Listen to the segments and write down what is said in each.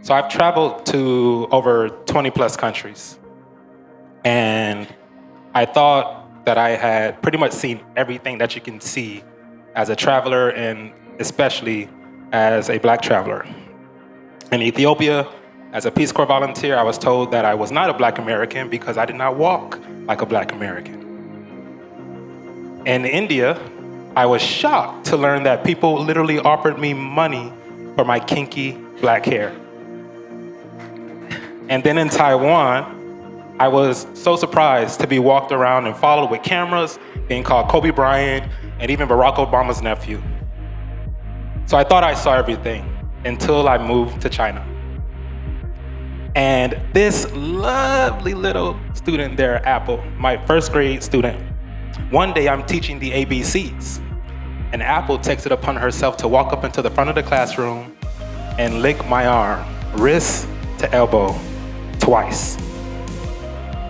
So I've traveled to over 20 plus countries. And I thought that I had pretty much seen everything that you can see as a traveler, and especially as a Black traveler. In Ethiopia, as a Peace Corps volunteer, I was told that I was not a Black American because I did not walk like a Black American. In India, I was shocked to learn that people literally offered me money for my kinky Black hair. And then in Taiwan, I was so surprised to be walked around and followed with cameras, being called Kobe Bryant, and even Barack Obama's nephew. So I thought I saw everything until I moved to China. And this lovely little student there, Apple, my first grade student, one day I'm teaching the ABCs, and Apple takes it upon herself to walk up into the front of the classroom and lick my arm, wrist to elbow, twice.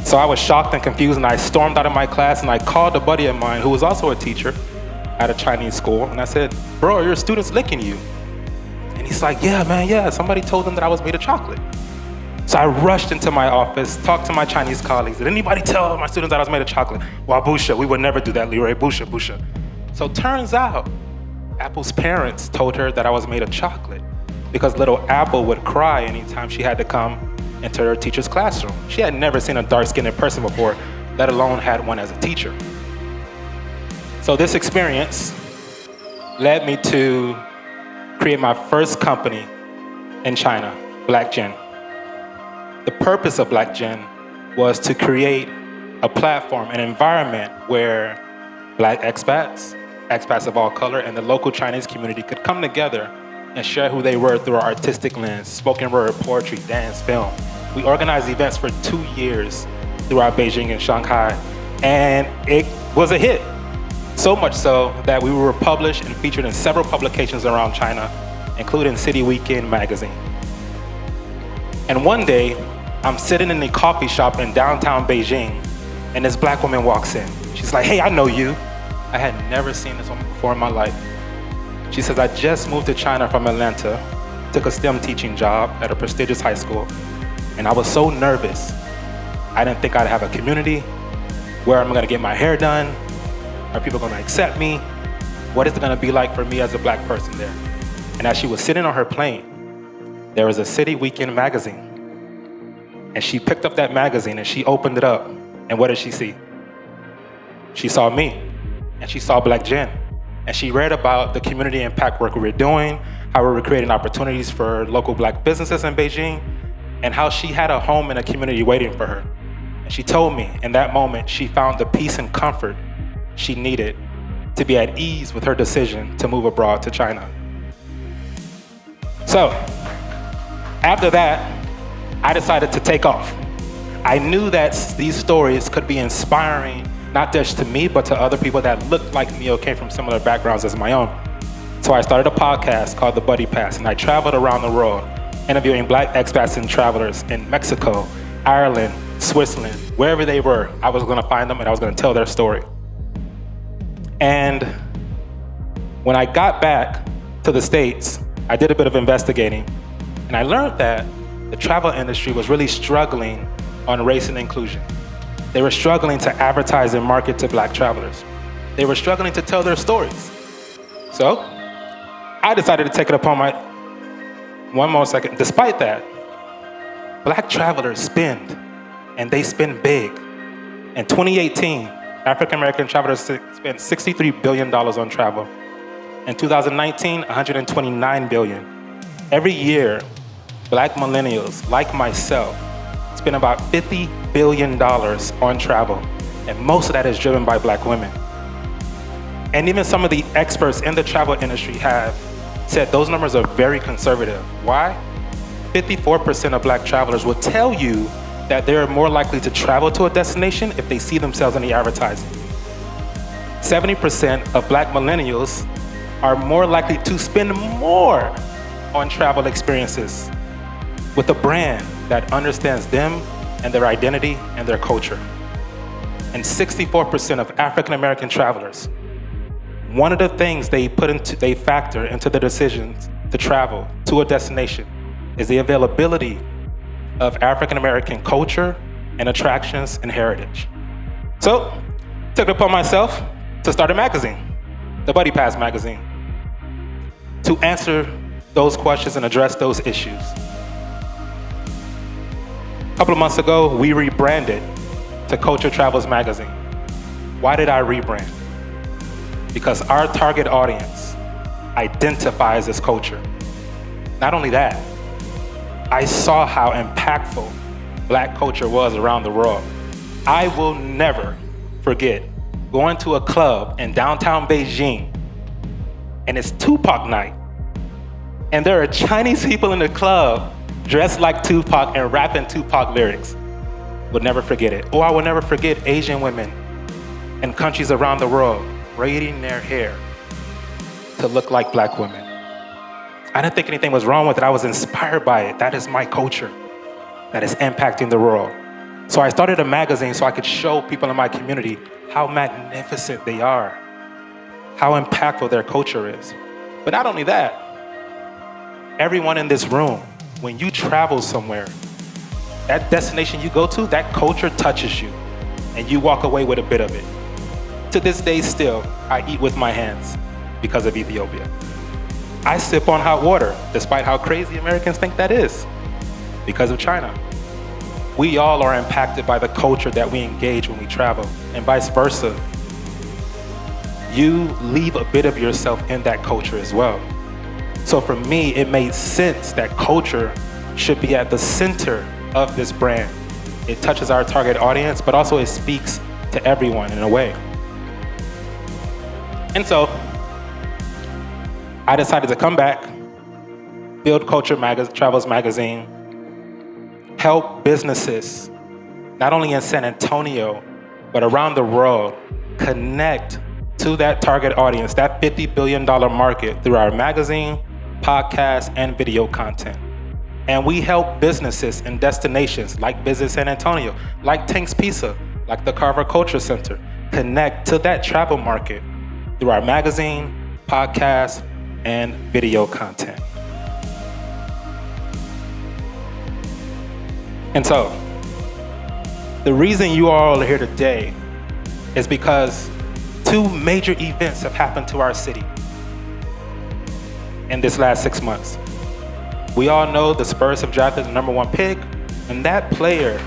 So I was shocked and confused, and I stormed out of my class, and I called a buddy of mine who was also a teacher at a Chinese school, and I said, "Bro, your student's licking you." And he's like, "Yeah, man, yeah, somebody told them that I was made of chocolate." So I rushed into my office, talked to my Chinese colleagues. Did anybody tell my students that I was made of chocolate? Well, busha, we would never do that, Leroy, busha, busha. So turns out, Apple's parents told her that I was made of chocolate because little Apple would cry anytime she had to come into her teacher's classroom. She had never seen a dark-skinned person before, let alone had one as a teacher. So this experience led me to create my first company in China, Black Gen. The purpose of Black Gen was to create a platform, an environment where Black expats, expats of all color, and the local Chinese community could come together and share who they were through our artistic lens, spoken word, poetry, dance, film. We organized events for 2 years throughout Beijing and Shanghai, and it was a hit. So much so that we were published and featured in several publications around China, including City Weekend magazine. And one day, I'm sitting in a coffee shop in downtown Beijing, and this Black woman walks in. She's like, "Hey, I know you." I had never seen this woman before in my life. She says, "I just moved to China from Atlanta, took a STEM teaching job at a prestigious high school, and I was so nervous. I didn't think I'd have a community. Where am I gonna get my hair done? Are people gonna accept me? What is it gonna be like for me as a Black person there?" And as she was sitting on her plane, there was a City Weekend magazine. And she picked up that magazine and she opened it up. And what did she see? She saw me, and she saw Black Gen. And she read about the community impact work we were doing, how we were creating opportunities for local Black businesses in Beijing, and how she had a home and a community waiting for her. And she told me in that moment, she found the peace and comfort she needed to be at ease with her decision to move abroad to China. So, after that, I decided to take off. I knew that these stories could be inspiring, not just to me, but to other people that looked like me or came from similar backgrounds as my own. So I started a podcast called The Buddy Pass, and I traveled around the world, interviewing Black expats and travelers in Mexico, Ireland, Switzerland, wherever they were. I was gonna find them and I was gonna tell their story. And when I got back to the States, I did a bit of investigating, and I learned that the travel industry was really struggling on race and inclusion. They were struggling to advertise and market to Black travelers. They were struggling to tell their stories. So I decided to take it upon my, one more second. Despite that, Black travelers spend, and they spend big. In 2018, African-American travelers spent $63 billion on travel. In 2019, $129 billion. Every year, Black millennials, like myself, spend about $50 billion on travel, and most of that is driven by Black women. And even some of the experts in the travel industry have said those numbers are very conservative. Why? 54% of Black travelers will tell you that they're more likely to travel to a destination if they see themselves in the advertising. 70% of Black millennials are more likely to spend more on travel experiences with a brand that understands them and their identity and their culture. And 64% of African-American travelers, one of the things they factor into the decisions to travel to a destination is the availability of African-American culture and attractions and heritage. So, took it upon myself to start a magazine, the Buddy Pass magazine, to answer those questions and address those issues. A couple of months ago, we rebranded to Culture Travels Magazine. Why did I rebrand? Because our target audience identifies as culture. Not only that, I saw how impactful Black culture was around the world. I will never forget going to a club in downtown Beijing, and it's Tupac night, and there are Chinese people in the club dressed like Tupac and rapping Tupac lyrics. Would never forget it. Or I will never forget Asian women in countries around the world braiding their hair to look like Black women. I didn't think anything was wrong with it. I was inspired by it. That is my culture that is impacting the world. So I started a magazine so I could show people in my community how magnificent they are, how impactful their culture is. But not only that, everyone in this room, when you travel somewhere, that destination you go to, that culture touches you, and you walk away with a bit of it. To this day still, I eat with my hands because of Ethiopia. I sip on hot water, despite how crazy Americans think that is, because of China. We all are impacted by the culture that we engage when we travel, and vice versa. You leave a bit of yourself in that culture as well. So for me, it made sense that culture should be at the center of this brand. It touches our target audience, but also it speaks to everyone in a way. And so, I decided to come back, build Culture Travels Magazine, help businesses, not only in San Antonio, but around the world, connect to that target audience, that $50 billion market through our magazine, podcast, and video content. And we help businesses and destinations like Visit San Antonio, like Tank's Pizza, like the Carver Culture Center, connect to that travel market through our magazine, podcast, and video content. And so, the reason you all are here today is because two major events have happened to our city in this last 6 months. We all know the Spurs have drafted the #1 pick, and that player,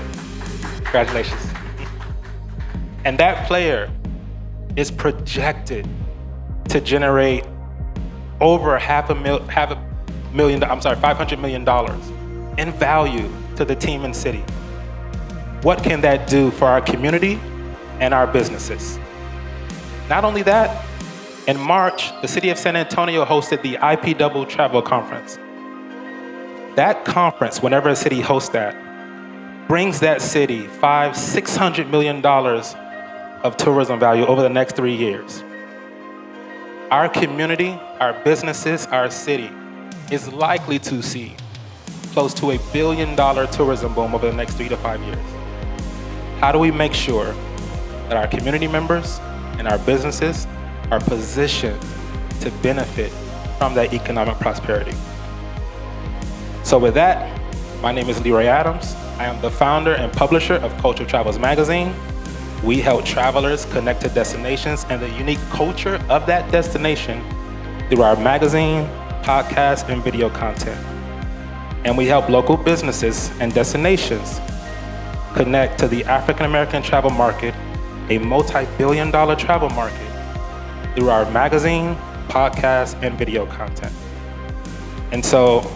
congratulations, and that player is projected to generate over $500 million in value to the team and city. What can that do for our community and our businesses? Not only that, in March, the city of San Antonio hosted the IPW Travel Conference. That conference, whenever a city hosts that, brings that city $600 million of tourism value over the next 3 years. Our community, our businesses, our city is likely to see close to $1 billion tourism boom over the next 3 to 5 years. How do we make sure that our community members and our businesses are positioned to benefit from that economic prosperity? So with that, my name is Leroy Adams. I am the founder and publisher of Culture Travels Magazine. We help travelers connect to destinations and the unique culture of that destination through our magazine, podcast, and video content. And we help local businesses and destinations connect to the African-American travel market, a multi-billion-dollar travel market, through our magazine, podcast, and video content. And so,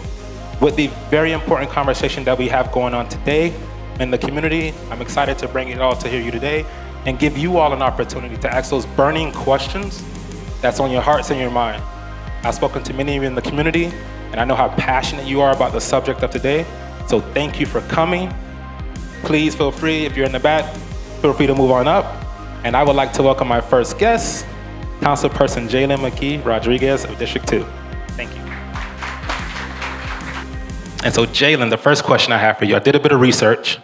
with the very important conversation that we have going on today in the community, I'm excited to bring it all to you today and give you all an opportunity to ask those burning questions that's on your hearts and your mind. I've spoken to many of you in the community, and I know how passionate you are about the subject of today. So thank you for coming. Please feel free, if you're in the back, feel free to move on up. And I would like to welcome my first guest, Councilperson 𝗂𝗲𝗃 Rodriguez of District 2. Thank you. And so Jalen, the first question I have for you, I did a bit of research.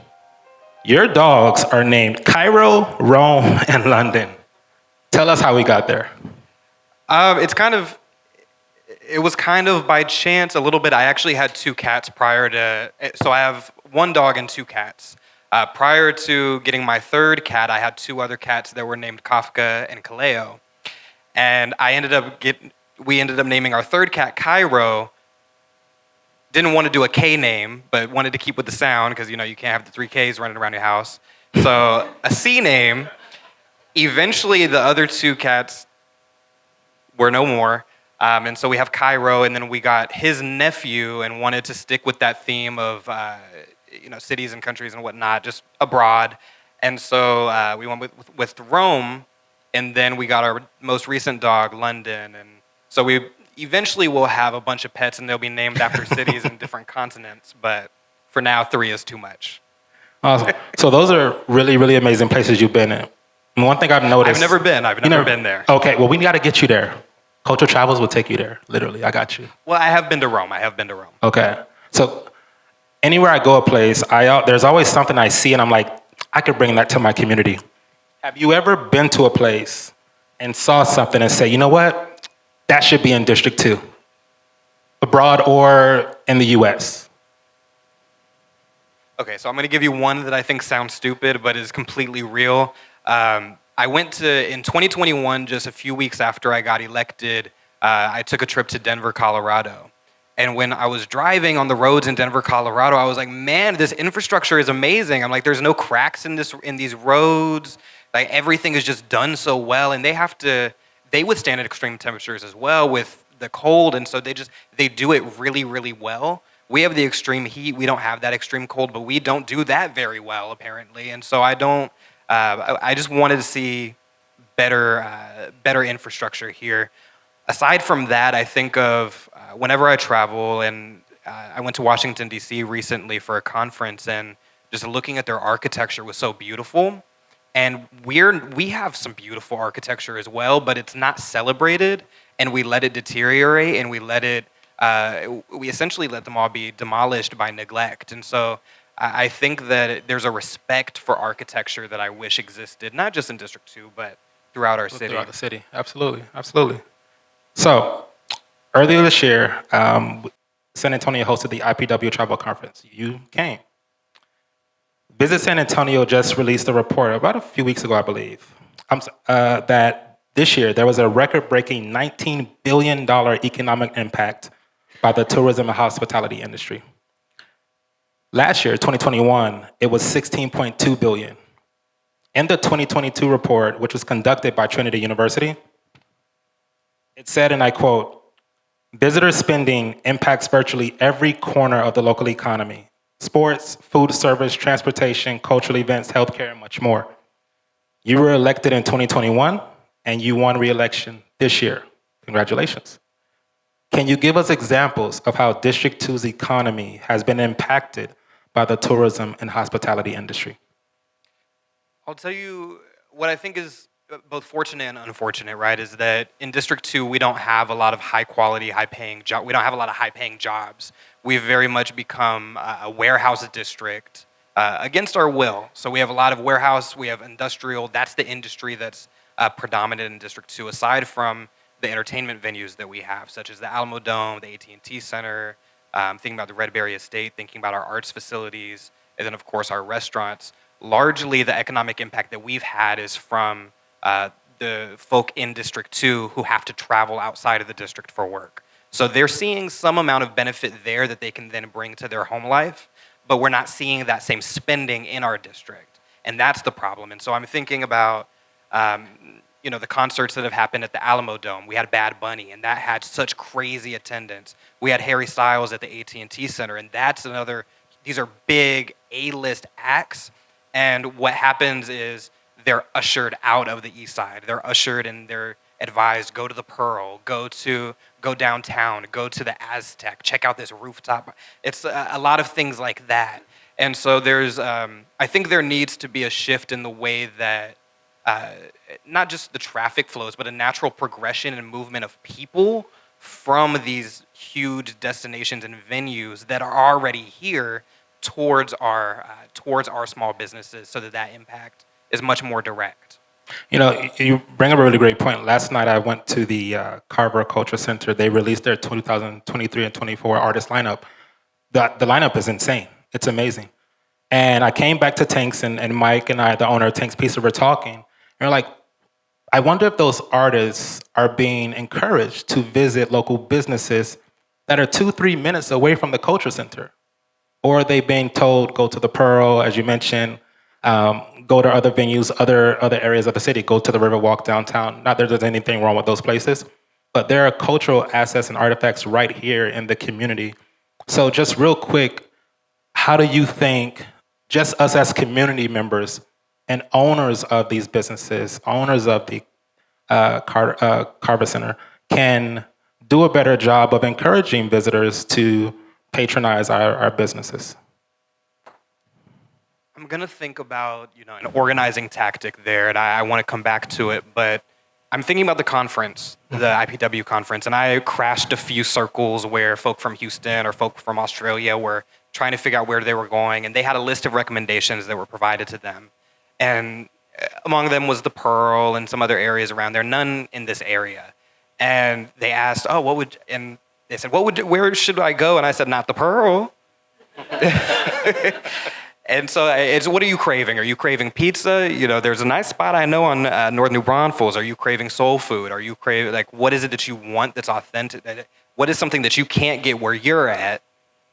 Your dogs are named Cairo, Rome, and London. Tell us how we got there. It was kind of by chance a little bit. I actually had 2 cats prior to, so I have 1 dog and 2 cats. Prior to getting my 3rd cat, I had 2 other cats that were named Kafka and Kaleo. And we ended up naming our 3rd cat 𝗧𝗲𝗃𝗃. Didn't want to do a K name, but wanted to keep with the sound because you can't have the 3 Ks running around your house. So a C name. Eventually, the other 2 cats were no more. And so we have 𝗧𝗲𝗃𝗃, and then we got his nephew and wanted to stick with that theme of cities and countries and whatnot, just abroad. And so we went with Rome, and then we got our most recent dog, London. And so we eventually will have a bunch of pets, and they'll be named after cities in different continents. But for now, 3 is too much. Awesome. So those are really, really amazing places you've been in. And one thing I've noticed... I've never been there. Okay, well, we got to get you there. Cultural Travels will take you there, literally. I got you. Well, I have been to Rome. Okay. So anywhere I go a place, there's always something I see, and I'm like, I could bring that to my community. Have you ever been to a place and saw something and say, you know what? That should be in District 2, abroad or in the US? Okay, so I'm going to give you one that I think sounds stupid, but is completely real. I went in 2021, just a few weeks after I got elected, I took a trip to Denver, Colorado. And when I was driving on the roads in Denver, Colorado, I was like, man, this infrastructure is amazing. I'm like, there's no cracks in these roads. Like, everything is just done so well. And they withstand extreme temperatures as well with the cold. And so they do it really, really well. We have the extreme heat. We don't have that extreme cold, but we don't do that very well, apparently. And so I just wanted to see better infrastructure here. Aside from that, I think of whenever I travel, and I went to Washington, D.C. recently for a conference, and just looking at their architecture was so beautiful. And we have some beautiful architecture as well, but it's not celebrated, and we let it deteriorate, and we essentially let them all be demolished by neglect. And so I think that there's a respect for architecture that I wish existed, not just in District 2, but throughout our city. Throughout the city, absolutely, absolutely. So, earlier this year, San Antonio hosted the IPW Travel Conference. You came. Visit San Antonio just released a report about a few weeks ago, I believe, that this year there was a record-breaking $19 billion economic impact by the tourism and hospitality industry. Last year, 2021, it was $16.2 billion. In the 2022 report, which was conducted by Trinity University, it said, and I quote, "Visitor spending impacts virtually every corner of the local economy: sports, food service, transportation, cultural events, healthcare, and much more. You were elected in 2021, and you won re-election this year. Congratulations. Can you give us examples of how District 2's economy has been impacted by the tourism and hospitality industry?" I'll tell you what I think is both fortunate and unfortunate, right, is that in District 2, we don't have a lot of high-quality, high-paying jobs. We don't have a lot of high-paying jobs. We've very much become a warehouse district against our will. So we have a lot of warehouse, we have industrial. That's the industry that's predominant in District 2, aside from the entertainment venues that we have, such as the Alamo Dome, the AT&T Center, thinking about the Redberry Estate, thinking about our arts facilities, and then, of course, our restaurants. Largely, the economic impact that we've had is from the folk in District 2 who have to travel outside of the district for work. So they're seeing some amount of benefit there that they can then bring to their home life, but we're not seeing that same spending in our district. And that's the problem. And so I'm thinking about the concerts that have happened at the Alamo Dome. We had Bad Bunny, and that had such crazy attendance. We had Harry Styles at the AT&T Center, and these are big A-list acts. And what happens is they're ushered out of the East Side. They're ushered and they're advised, go to the Pearl, go downtown, go to the Aztec, check out this rooftop. It's a lot of things like that. And so I think there needs to be a shift in the way that not just the traffic flows, but a natural progression and movement of people from these huge destinations and venues that are already here towards our small businesses, so that impact is much more direct. You know, you bring up a really great point. Last night I went to the Carver Culture Center. They released their 2023 and 24 artist lineup. The lineup is insane. It's amazing. And I came back to Tanks, and Mike and I, the owner of Tanks Pizza, were talking. And we're like, I wonder if those artists are being encouraged to visit local businesses that are 2-3 minutes away from the culture center. Or are they being told, go to the Pearl, as you mentioned, go to other venues, other areas of the city, go to the Riverwalk downtown. Not that there's anything wrong with those places, but there are cultural assets and artifacts right here in the community. So just real quick, how do you think, just us as community members and owners of these businesses, owners of the Carver Center, can do a better job of encouraging visitors to patronize our businesses? I'm gonna think about an organizing tactic there, and I want to come back to it. But I'm thinking about the conference, the IPW conference, and I crashed a few circles where folk from Houston or folk from Australia were trying to figure out where they were going, and they had a list of recommendations that were provided to them, and among them was the Pearl and some other areas around there. None in this area, and they asked, "Oh, what would?" And they said, "Where should I go?" And I said, "Not the Pearl." And so it's, what are you craving? Are you craving pizza? There's a nice spot I know on North New Braunfels. Are you craving soul food? Are you craving, what is it that you want that's authentic? What is something that you can't get where you're at?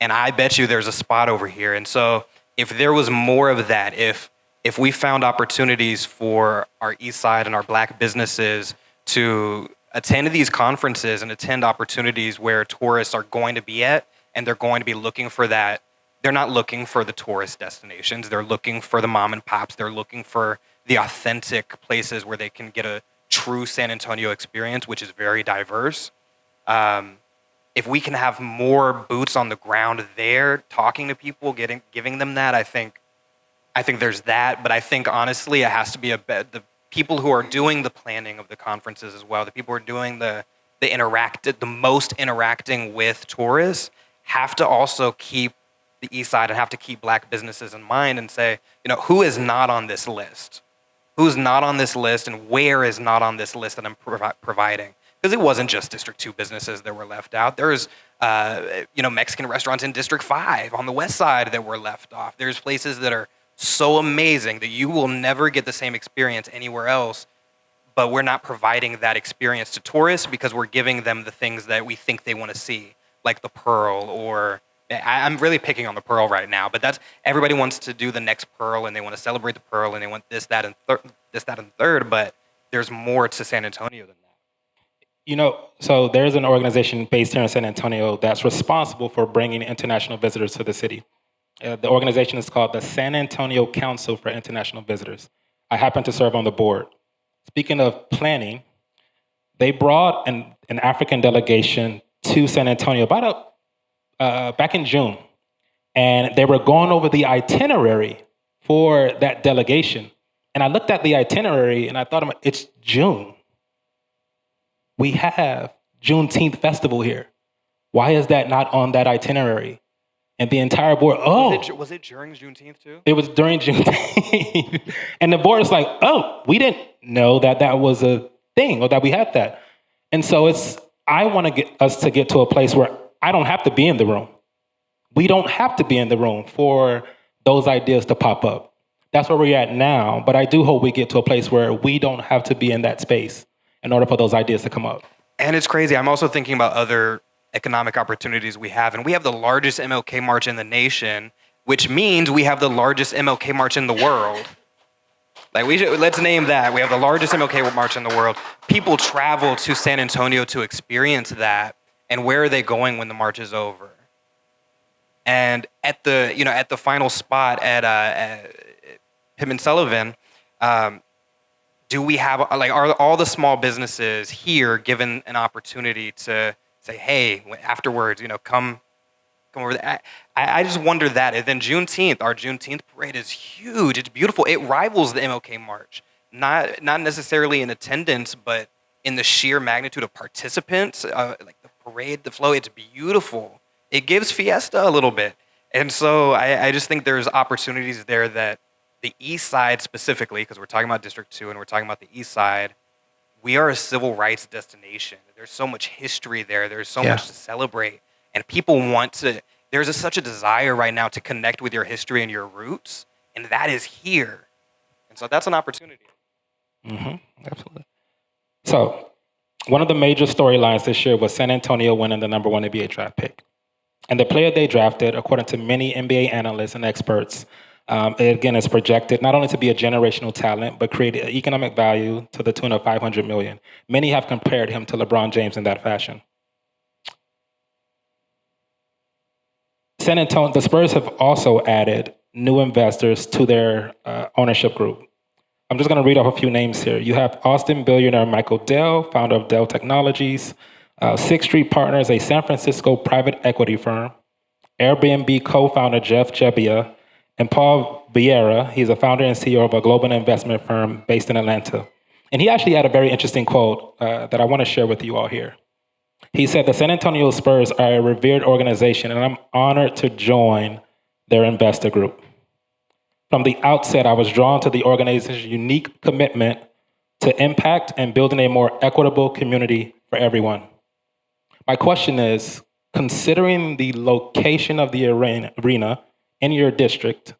And I bet you there's a spot over here. And so if there was more of that, if we found opportunities for our East Side and our Black businesses to attend these conferences and attend opportunities where tourists are going to be at, and they're going to be looking for that. They're not looking for the tourist destinations. They're looking for the mom and pops. They're looking for the authentic places where they can get a true San Antonio experience, which is very diverse. If we can have more boots on the ground there, talking to people, giving them that, I think there's that. But I think honestly, it has to be the people who are doing the planning of the conferences as well. The people who are doing the most interacting with tourists have to also keep the East Side and have to keep Black businesses in mind and say, who is not on this list? Who's not on this list, and where is not on this list that I'm providing? Because it wasn't just District 2 businesses that were left out. There's, Mexican restaurants in District 5 on the west side that were left off. There's places that are so amazing that you will never get the same experience anywhere else, but we're not providing that experience to tourists because we're giving them the things that we think they want to see, like the Pearl, or I'm really picking on the Pearl right now, but everybody wants to do the next Pearl, and they want to celebrate the Pearl, and they want this, that, and third, but there's more to San Antonio than that. So there's an organization based here in San Antonio that's responsible for bringing international visitors to the city. The organization is called the San Antonio Council for International Visitors. I happen to serve on the board. Speaking of planning, they brought an African delegation to San Antonio back in June, and they were going over the itinerary for that delegation. And I looked at the itinerary and I thought, it's June. We have Juneteenth festival here. Why is that not on that itinerary? And the entire board, Was it during Juneteenth too? It was during Juneteenth. And the board is like, we didn't know that was a thing, or that we had that. And so I want to get us to get to a place where I don't have to be in the room. We don't have to be in the room for those ideas to pop up. That's where we're at now, but I do hope we get to a place where we don't have to be in that space in order for those ideas to come up. And it's crazy. I'm also thinking about other economic opportunities we have, and we have the largest MLK March in the nation, which means we have the largest MLK March in the world. Let's name that. We have the largest MLK March in the world. People travel to San Antonio to experience that. And where are they going when the march is over? And at the final spot at Pittman Sullivan, do we have are all the small businesses here given an opportunity to say, hey, afterwards, come over there? I just wonder that. And then Juneteenth, our Juneteenth parade is huge. It's beautiful. It rivals the MLK March, not necessarily in attendance, but in the sheer magnitude of participants, parade, the flow, it's beautiful. It gives fiesta a little bit. And so I just think there's opportunities there that the East Side specifically, because we're talking about District 2 and we're talking about the East Side, we are a civil rights destination. There's so much history there. There's so much to celebrate. And people want to, such a desire right now to connect with your history and your roots. And that is here. And so that's an opportunity. Absolutely. So one of the major storylines this year was San Antonio winning the #1 NBA draft pick. And the player they drafted, according to many NBA analysts and experts, again, is projected not only to be a generational talent, but create economic value to the tune of $500 million. Many have compared him to LeBron James in that fashion. San Antonio, the Spurs have also added new investors to their ownership group. I'm just going to read off a few names here. You have Austin billionaire Michael Dell, founder of Dell Technologies, Sixth Street Partners, a San Francisco private equity firm, Airbnb co-founder 𝗧𝗲𝗃𝗃, and Paul Vieira. He's a founder and CEO of a global investment firm based in Atlanta. And he actually had a very interesting quote that I want to share with you all here. He said, "The San Antonio Spurs are a revered organization, and I'm honored to join their investor group. From the outset, I was drawn to the organization's unique commitment to impact and building a more equitable community for everyone." My question is, considering the location of the arena in your district,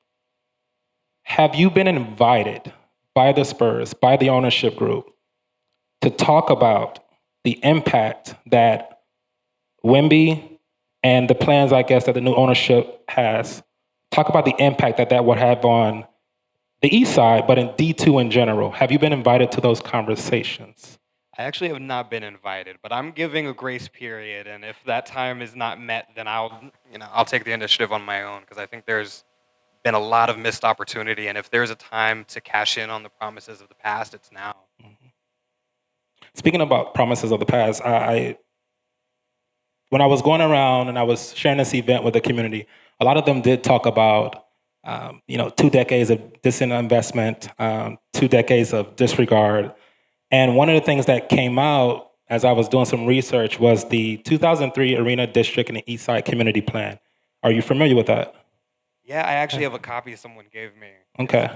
have you been invited by the Spurs, by the ownership group, to talk about the impact that Wemby and the plans, I guess, that the new ownership has, talk about the impact that that would have on the East Side, but in D2 in general? Have you been invited to those conversations? I actually have not been invited, but I'm giving a grace period, and if that time is not met, then I'll take the initiative on my own, because I think there's been a lot of missed opportunity, and if there's a time to cash in on the promises of the past, it's now. Speaking about promises of the past, when I was going around and I was sharing this event with the community, a lot of them did talk about 2 decades of disinvestment, 2 decades of disregard. And one of the things that came out as I was doing some research was the 2003 Arena District and the East Side Community Plan. Are you familiar with that? Yeah, I actually have a copy someone gave me. Okay.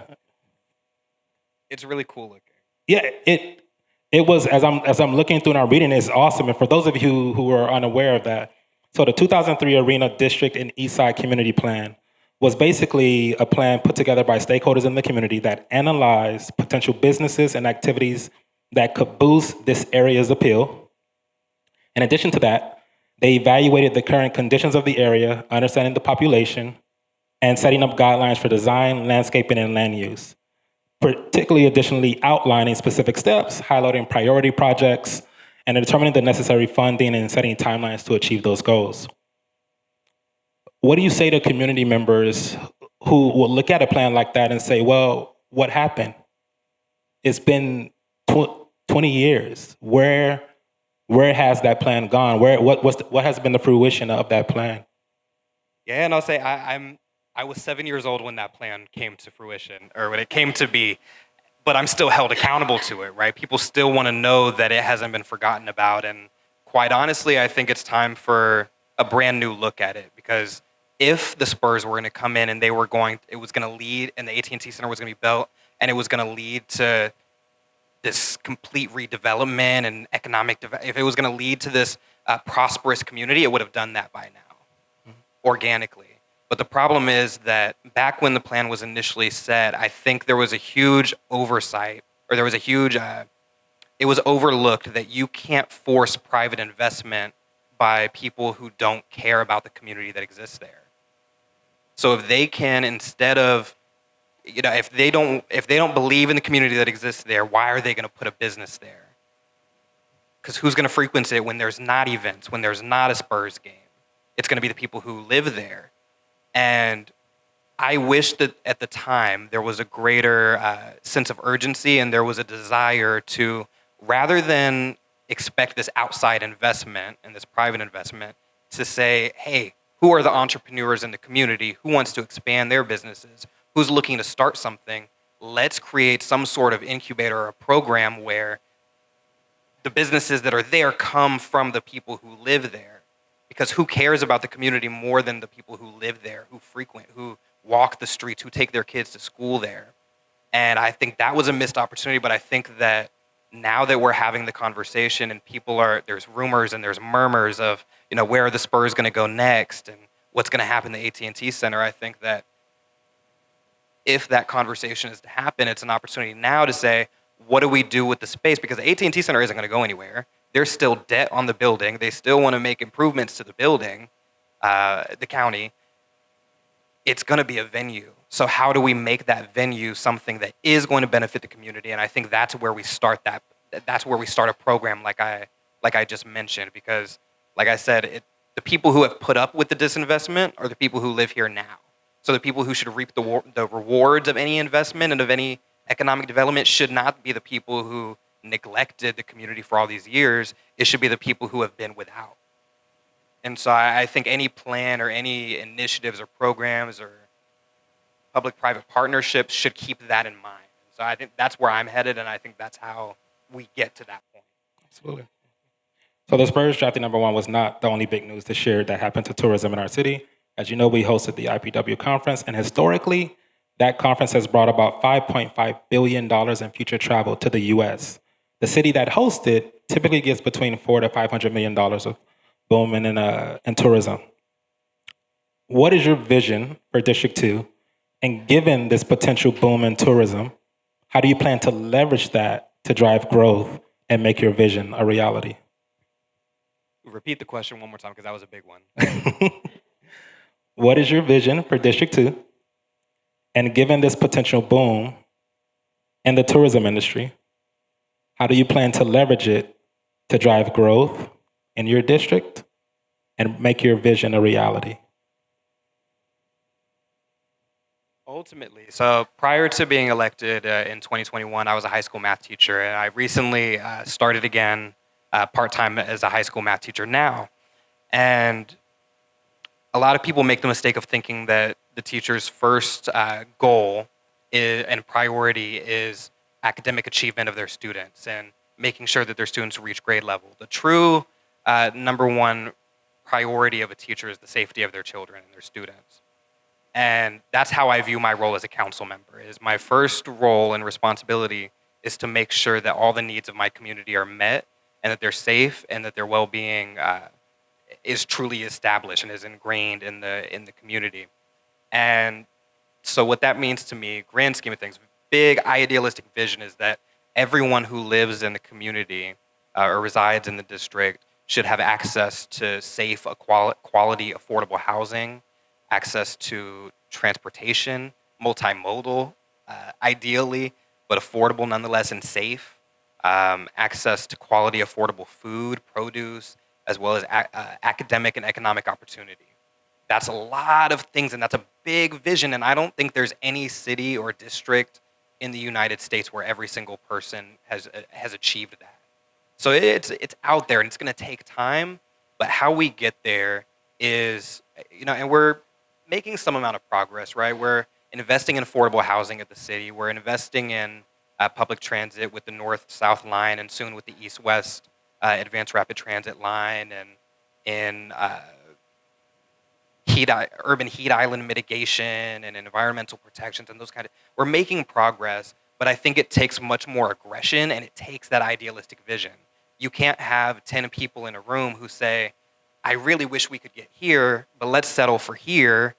It's really cool looking. Yeah, it was, as I'm looking through and I'm reading, it's awesome. And for those of you who are unaware of that, so the 2003 Arena District and East Side Community Plan was basically a plan put together by stakeholders in the community that analyzed potential businesses and activities that could boost this area's appeal. In addition to that, they evaluated the current conditions of the area, understanding the population, and setting up guidelines for design, landscaping, and land use. Particularly additionally outlining specific steps, highlighting priority projects, and determining the necessary funding and setting timelines to achieve those goals. What do you say to community members who will look at a plan like that and say, well, what happened? It's been 20 years. Where has that plan gone? What has been the fruition of that plan? Yeah, and I'll say I was 7 years old when that plan came to fruition, or when it came to be, but I'm still held accountable to it, right? People still want to know that it hasn't been forgotten about, and quite honestly, I think it's time for a brand new look at it, because if the Spurs were going to come in and it was going to lead, and the AT&T Center was going to be built, and it was going to lead to this complete redevelopment and economic development, if it was going to lead to this prosperous community, it would have done that by now, organically. But the problem is that back when the plan was initially set, I think there was a huge oversight, or there was a huge, it was overlooked that you can't force private investment by people who don't care about the community that exists there. So if they can, instead of, if they don't believe in the community that exists there, why are they going to put a business there? Because who's going to frequent it when there's not events, when there's not a Spurs game? It's going to be the people who live there. And I wish that at the time there was a greater sense of urgency, and there was a desire to, rather than expect this outside investment and this private investment, to say, hey, who are the entrepreneurs in the community? Who wants to expand their businesses? Who's looking to start something? Let's create some sort of incubator or a program where the businesses that are there come from the people who live there. Because who cares about the community more than the people who live there, who frequent, who walk the streets, who take their kids to school there? And I think that was a missed opportunity, but I think that now that we're having the conversation and there's rumors and there's murmurs of, where are the Spurs going to go next and what's going to happen in the AT&T Center, I think that if that conversation is to happen, it's an opportunity now to say, what do we do with the space? Because the AT&T Center isn't going to go anywhere. There's still debt on the building. They still want to make improvements to the building, the county. It's going to be a venue. So how do we make that venue something that is going to benefit the community? And I think that's where we start that's where we start a program like I just mentioned, because like I said, the people who have put up with the disinvestment are the people who live here now. So the people who should reap the rewards of any investment and of any economic development should not be the people who neglected the community for all these years. It should be the people who have been without. And so I think any plan or any initiatives or programs or public-private partnerships should keep that in mind. So I think that's where I'm headed, and I think that's how we get to that point. Absolutely. So the Spurs drafting #1 was not the only big news this year that happened to tourism in our city. As you know, we hosted the IPW conference, and historically, that conference has brought about $5.5 billion in future travel to the U.S. The city that hosted typically gets between $400 to $500 million of booming in tourism. What is your vision for District 2? And given this potential boom in tourism, how do you plan to leverage that to drive growth and make your vision a reality? Repeat the question one more time, because that was a big one. What is your vision for District 2? And given this potential boom in the tourism industry, how do you plan to leverage it to drive growth in your district and make your vision a reality? Ultimately, so prior to being elected in 2021, I was a high school math teacher, and I recently started again part-time as a high school math teacher now. And a lot of people make the mistake of thinking that the teacher's first goal and priority is academic achievement of their students and making sure that their students reach grade level. The true #1 priority of a teacher is the safety of their children and their students. And that's how I view my role as a council member. Is my first role and responsibility is to make sure that all the needs of my community are met and that they're safe and that their well-being is truly established and is ingrained in the community. And so what that means to me, grand scheme of things, big idealistic vision is that everyone who lives in the community or resides in the district should have access to safe, quality, affordable housing, access to transportation, multimodal, ideally, but affordable nonetheless and safe, access to quality, affordable food, produce, as well as academic and economic opportunity. That's a lot of things, and that's a big vision, and I don't think there's any city or district in the United States where every single person has achieved that. So it's out there, and it's going to take time, but how we get there is, and we're making some amount of progress, right? We're investing in affordable housing at the city. We're investing in public transit with the north-south line and soon with the east-west advanced rapid transit line, and in urban heat island mitigation and environmental protections and those kind of. We're making progress, but I think it takes much more aggression and it takes that idealistic vision. You can't have 10 people in a room who say, I really wish we could get here, but let's settle for here,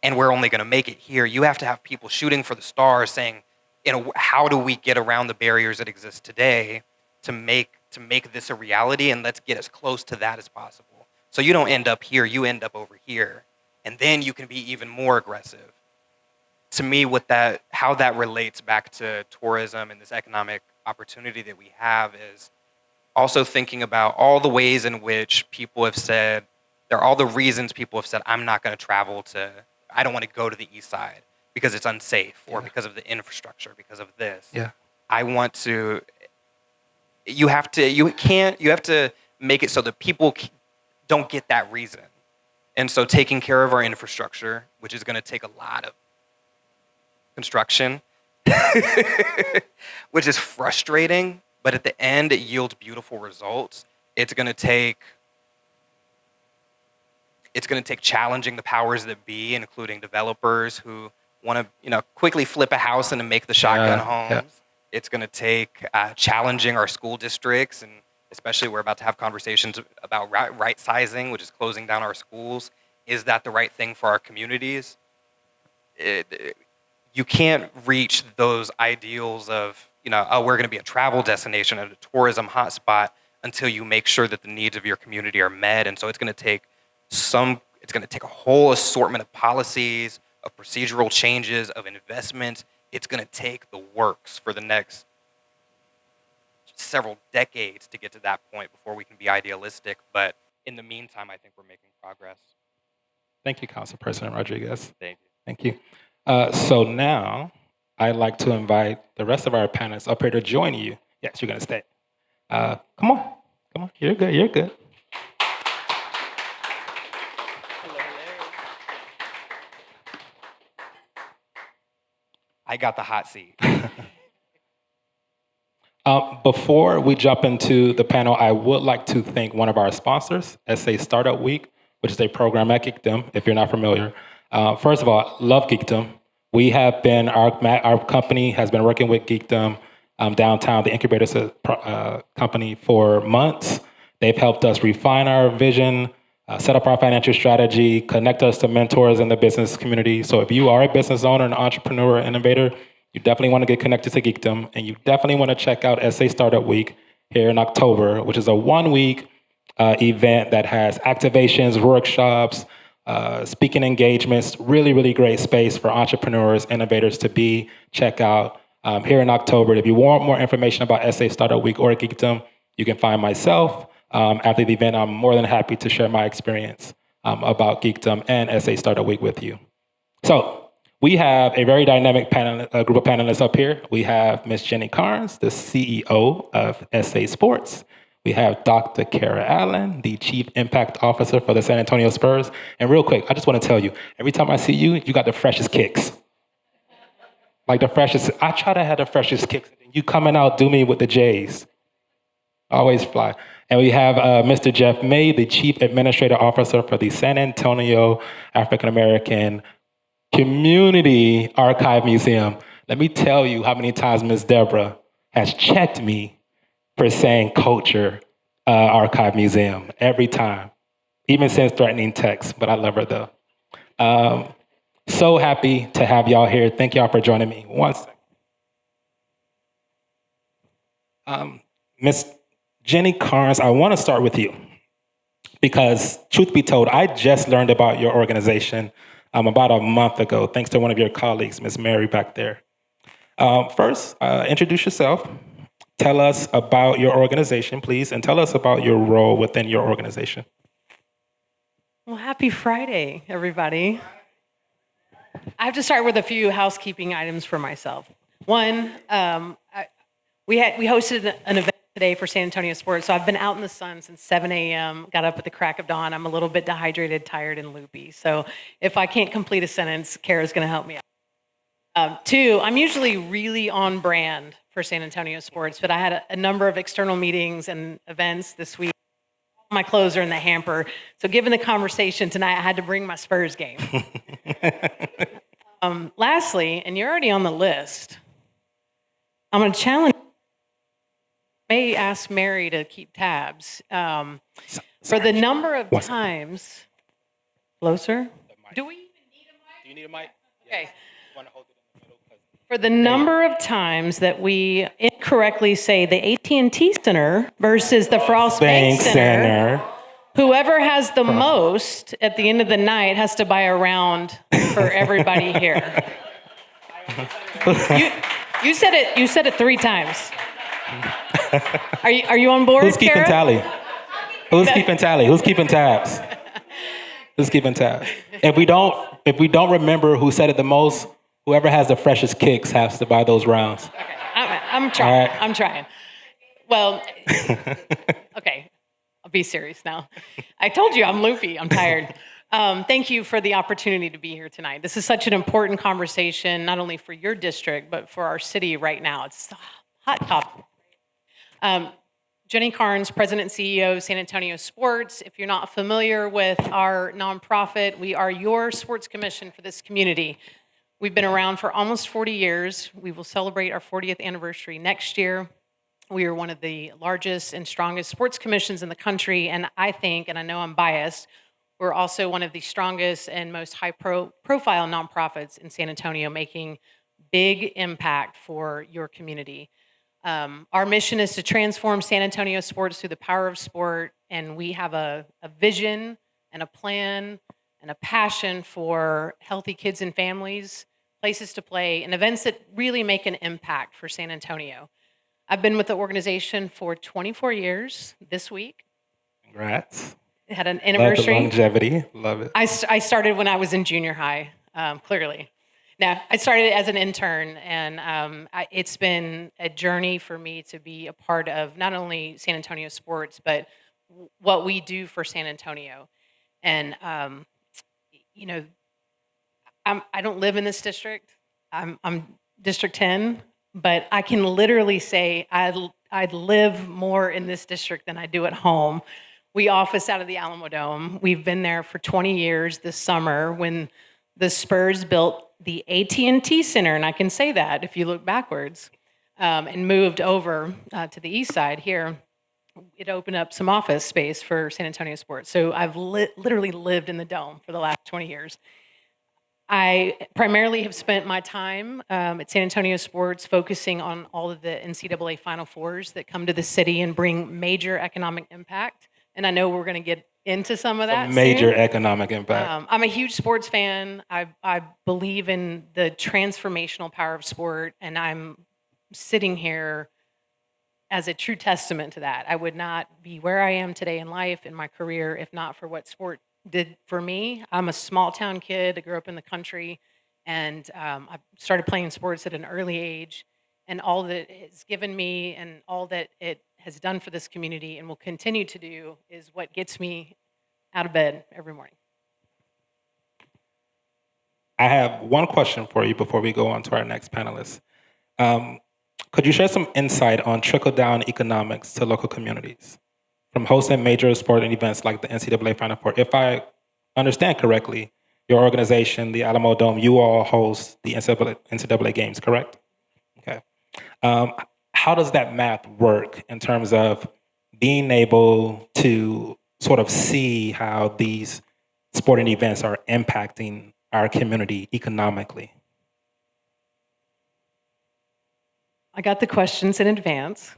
and we're only going to make it here. You have to have people shooting for the stars saying, how do we get around the barriers that exist today to make this a reality, and let's get as close to that as possible. So you don't end up here, you end up over here, and then you can be even more aggressive. To me, how that relates back to tourism and this economic opportunity that we have is also thinking about all the ways in which people have said, all the reasons people have said, I'm not going to travel I don't want to go to the east side because it's unsafe or because of the infrastructure, because of this. Yeah. I want to, you have to make it so that people don't get that reason. And so taking care of our infrastructure, which is going to take a lot of construction, which is frustrating, but at the end it yields beautiful results. It's going to take challenging the powers that be, including developers who want to, quickly flip a house and make the shotgun homes. Yeah. It's going to take challenging our school districts, and especially we're about to have conversations about right sizing, which is closing down our schools. Is that the right thing for our communities? You can't reach those ideals of, oh, we're going to be a travel destination and a tourism hotspot until you make sure that the needs of your community are met. And so it's going to take a whole assortment of policies, of procedural changes, of investments. It's going to take the works for the next several decades to get to that point before we can be idealistic. But in the meantime, I think we're making progress. Thank you, Council President Rodriguez. Thank you. Thank you. So now I'd like to invite the rest of our panelists up here to join you. Yes, you're going to stay. Come on. You're good. I got the hot seat. Before we jump into the panel, I would like to thank one of our sponsors, 𝗧𝗲𝗃𝗃𝗃 Startup Week, which is a program at 𝗧𝗃𝗃𝗃, if you're not familiar. First of all, love 𝗧𝗃𝗃𝗃. We have been, our company has been working with 𝗧𝗃𝗃𝗃 downtown, the incubator company, for months. They've helped us refine our vision, set up our financial strategy, connect us to mentors in the business community. So if you are a business owner, an entrepreneur, innovator, you definitely want to get connected to 𝗧𝗃𝗃𝗃, and you definitely want to check out 𝗧𝗃𝗃𝗃 Startup Week here in October, which is a one-week event that has activations, workshops, speaking engagements, really great space for entrepreneurs, innovators to be, check out here in October. If you want more information about 𝗧𝗃𝗃𝗃 Startup Week or 𝗧𝗃𝗃𝗃, you can find myself. After the event, I'm more than happy to share my experience about 𝗧𝗃𝗃𝗃 and 𝗧𝗃𝗃𝗃 Startup Week with you. So we have a very dynamic group of panelists up here. We have Ms. Jenny Carnes, the CEO of 𝗧𝗲 Sports. We have Dr. Kara Allen, the Chief Impact Officer for the San Antonio Spurs. And real quick, I just want to tell you, every time I see you, you got the freshest kicks. Like the freshest. I try to have the freshest kicks. You coming out, do me with the J's. Always fly. And we have Mr. Jeff May, the Chief Administrative Officer for the San Antonio African American Community Archive Museum. Let me tell you how many times Ms. Deborah has checked me for saying Culture Archive Museum. Every time. Even since threatening text, but I love her though. So happy to have y'all here. Thank y'all for joining me. One second. Ms. Jenny Carnes, I want to start with you because, truth be told, I just learned about your organization about a month ago, thanks to one of your colleagues, Ms. Mary back there. First, introduce yourself. Tell us about your organization, please, and tell us about your role within your organization. Well, happy Friday, everybody. I have to start with a few housekeeping items for myself. One, we hosted an event today for San Antonio Sports, so I've been out in the sun since 7 a.m., got up at the crack of dawn. I'm a little bit dehydrated, tired, and loopy. So if I can't complete a sentence, Kara's going to help me out. Two, I'm usually really on brand for San Antonio Sports, but I had a number of external meetings and events this week. My clothes are in the hamper. So given the conversation tonight, I had to bring my Spurs game. Lastly, and you're already on the list, I'm going to challenge may ask Mary to keep tabs. For the number of times, closer? Do we even need a mic? Do you need a mic? Okay. For the number of times that we incorrectly say the AT&T Center versus the Frost Bank Center, whoever has the most at the end of the night has to buy a round for everybody here. You said it 3 times. Are you on board, Who's keeping Kara? tally? Who's keeping tally? Who's keeping tabs? Who's keeping tabs? If we don't remember who said it the most, whoever has the freshest kicks has to buy those rounds. Okay, I'm trying. Right. I'm trying. Well, okay, I'll be serious now. I told you I'm loopy. I'm tired. Thank you for the opportunity to be here tonight. This is such an important conversation, not only for your district, but for our city right now. It's a hot topic. Jenny Carnes, President and CEO of San Antonio Sports. If you're not familiar with our nonprofit, we are your sports commission for this community. We've been around for almost 40 years. We will celebrate our 40th anniversary next year. We are one of the largest and strongest sports commissions in the country, and I think, and I know I'm biased, we're also one of the strongest and most high-profile nonprofits in San Antonio, making big impact for your community. Our mission is to transform San Antonio sports through the power of sport, and we have a vision and a plan and a passion for healthy kids and families, places to play, and events that really make an impact for San Antonio. I've been with the organization for 24 years this week. Congrats. It had an Love the anniversary. longevity. Love it. I started when I was in junior high, clearly. Now, I started as an intern, and it's been a journey for me to be a part of not only San Antonio sports, but what we do for San Antonio. And, you know, I don't live in this district. I'm District 10, but I can literally say I live more in this district than I do at home. We office out of the Alamo Dome. We've been there for 20 years this summer when the Spurs built the AT&T Center, and I can say that if you look backwards, and moved over to the east side here. It opened up some office space for San Antonio sports. So I've literally lived in the Dome for the last 20 years. I primarily have spent my time at San Antonio sports focusing on all of the NCAA Final Fours that come to the city and bring major economic impact. And I know we're going to get into some of that Major soon. economic impact. I'm a huge sports fan. I believe in the transformational power of sport, and I'm sitting here as a true testament to that. I would not be where I am today in life, in my career, if not for what sport did for me. I'm a small town kid. I grew up in the country, and I started playing sports at an early age. And all that it's given me and all that it has done for this community and will continue to do is what gets me out of bed every morning. I have one question for you before we go on to our next panelist. Could you share some insight on trickle-down economics to local communities from hosting major sporting events like the NCAA Final Four? If I understand correctly, your organization, the Alamo Dome, you all host the NCAA games, correct? Okay. How does that math work in terms of being able to sort of see how these sporting events are impacting our community economically? I got the questions in advance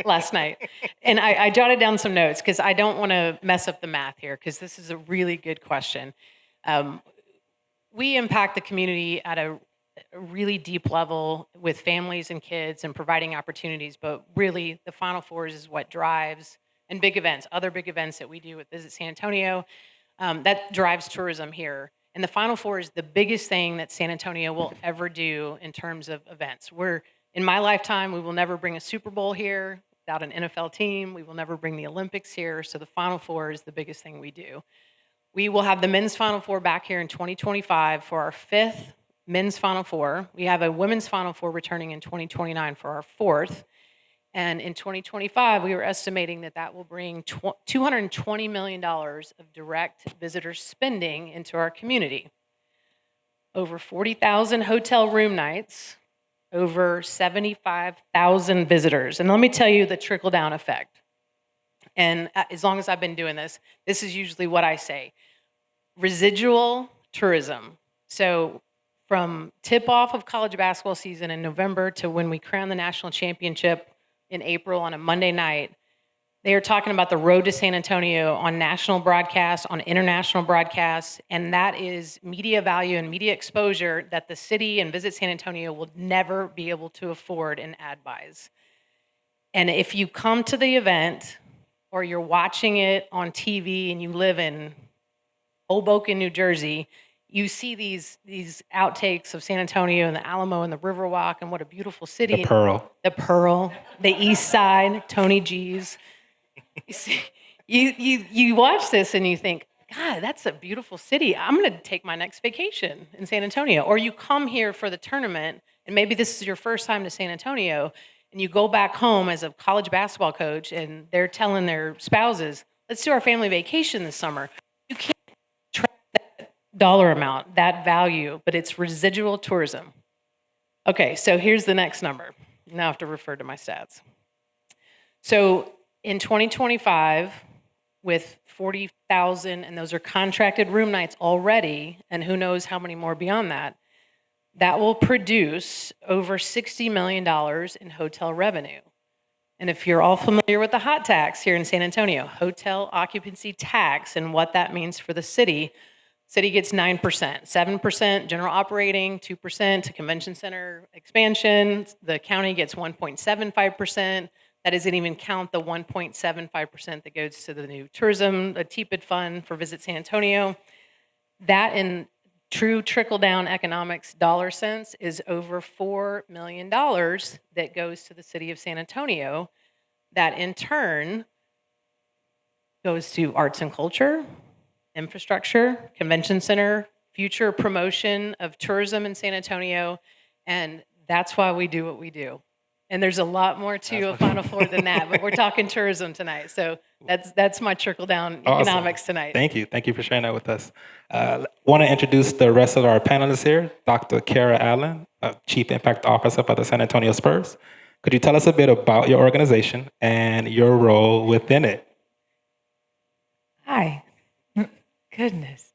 last night, and I jotted down some notes because I don't want to mess up the math here because this is a really good question. We impact the community at a really deep level with families and kids and providing opportunities, but really the Final Fours is what drives, and big events, other big events that we do with Visit San Antonio, that drives tourism here. And the Final Four is the biggest thing that San Antonio will ever do in terms of events. In my lifetime, we will never bring a Super Bowl here without an NFL team. We will never bring the Olympics here. So the Final Four is the biggest thing we do. We will have the men's Final Four back here in 2025 for our 5th men's Final Four. We have a women's Final Four returning in 2029 for our 4th. And in 2025, we were estimating that will bring $220 million of direct visitor spending into our community. Over 40,000 hotel room nights, over 75,000 visitors. And let me tell you the trickle-down effect. And as long as I've been doing this, this is usually what I say. Residual tourism. So from tip-off of college basketball season in November to when we crown the national championship in April on a Monday night, they are talking about the road to San Antonio on national broadcasts, on international broadcasts, and that is media value and media exposure that the city and Visit San Antonio will never be able to afford in ad buys. And if you come to the event or you're watching it on TV and you live in Hoboken, New Jersey, you see these outtakes of San Antonio and the Alamo and the Riverwalk and what a beautiful city. The Pearl. The Pearl, the East Side, Tony G's. You see, you watch this and you think, God, that's a beautiful city. I'm going to take my next vacation in San Antonio. Or you come here for the tournament, and maybe this is your first time to San Antonio, and you go back home as a college basketball coach, and they're telling their spouses, let's do our family vacation this summer. You can't track that dollar amount, that value, but it's residual tourism. Okay, so here's the next number. Now I have to refer to my stats. So in 2025, with 40,000, and those are contracted room nights already, and who knows how many more beyond that, that will produce over $60 million in hotel revenue. And if you're all familiar with the hot tax here in San Antonio, hotel occupancy tax and what that means for the city gets 9%, 7% general operating, 2% to convention center expansion. The county gets 1.75%. That doesn't even count the 1.75% that goes to the new tourism, the 𝗧𝗲𝗃𝗃 fund for Visit San Antonio. That in true trickle-down economics dollar sense is over $4 million that goes to the city of San Antonio. That in turn goes to arts and culture, infrastructure, convention center, future promotion of tourism in San Antonio, and that's why we do what we do. And there's a lot more to a Final Floor than that, but we're talking tourism tonight. So that's my trickle-down economics tonight. Thank you. Thank you for sharing that with us. Want to introduce the rest of our panelists here. Dr. 𝗧𝗲𝗃𝗃, Chief Impact Officer for the San Antonio Spurs. Could you tell us a bit about your organization and your role within it? Hi. Goodness.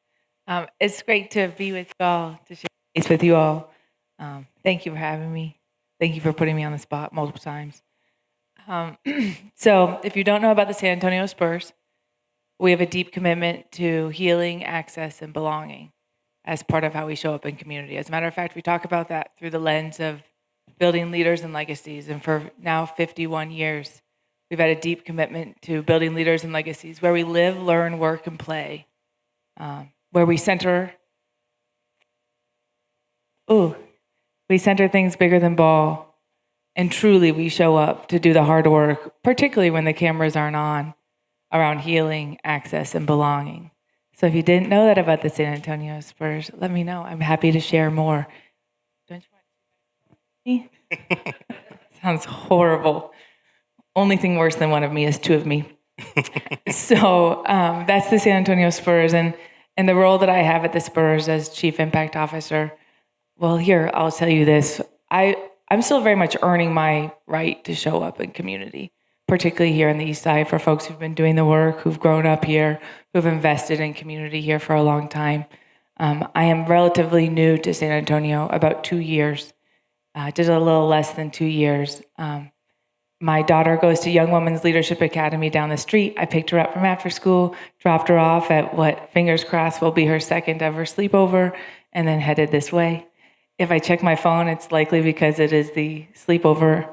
It's great to be with you all, to share space with you all. Thank you for having me. Thank you for putting me on the spot multiple times. So if you don't know about the San Antonio Spurs, we have a deep commitment to healing, access, and belonging as part of how we show up in community. As a matter of fact, we talk about that through the lens of building leaders and legacies. And for now 51 years, we've had a deep commitment to building leaders and legacies where we live, learn, work, and play, where we center things bigger than ball, and truly we show up to do the hard work, particularly when the cameras aren't on, around healing, access, and belonging. So if you didn't know that about the San Antonio Spurs, let me know. I'm happy to share more. Don't you want me? Sounds horrible. Only thing worse than one of me is two of me. So that's the San Antonio Spurs, and the role that I have at the Spurs as Chief Impact Officer. Well, here, I'll tell you this. I'm still very much earning my right to show up in community, particularly here in the East Side for folks who've been doing the work, who've grown up here, who've invested in community here for a long time. I am relatively new to San Antonio, about 2 years. Did a little less than 2 years. My daughter goes to Young Women's Leadership Academy down the street. I picked her up from after school, dropped her off at what, fingers crossed, will be her second ever sleepover, and then headed this way. If I check my phone, it's likely because it is the sleepover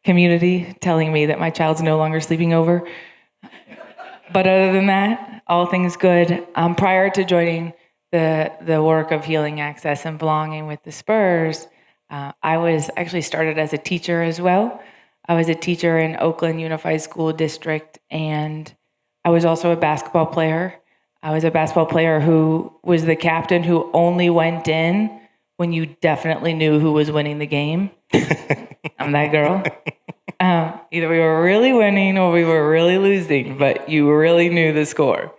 community telling me that my child's no longer sleeping over. But other than that, all things good. Prior to joining the work of healing, access, and belonging with the Spurs, I was actually started as a teacher as well. I was a teacher in Oakland Unified School District, and I was also a basketball player. I was a basketball player who was the captain who only went in when you definitely knew who was winning the game. I'm that girl. Either we were really winning or we were really losing, but you really knew the score.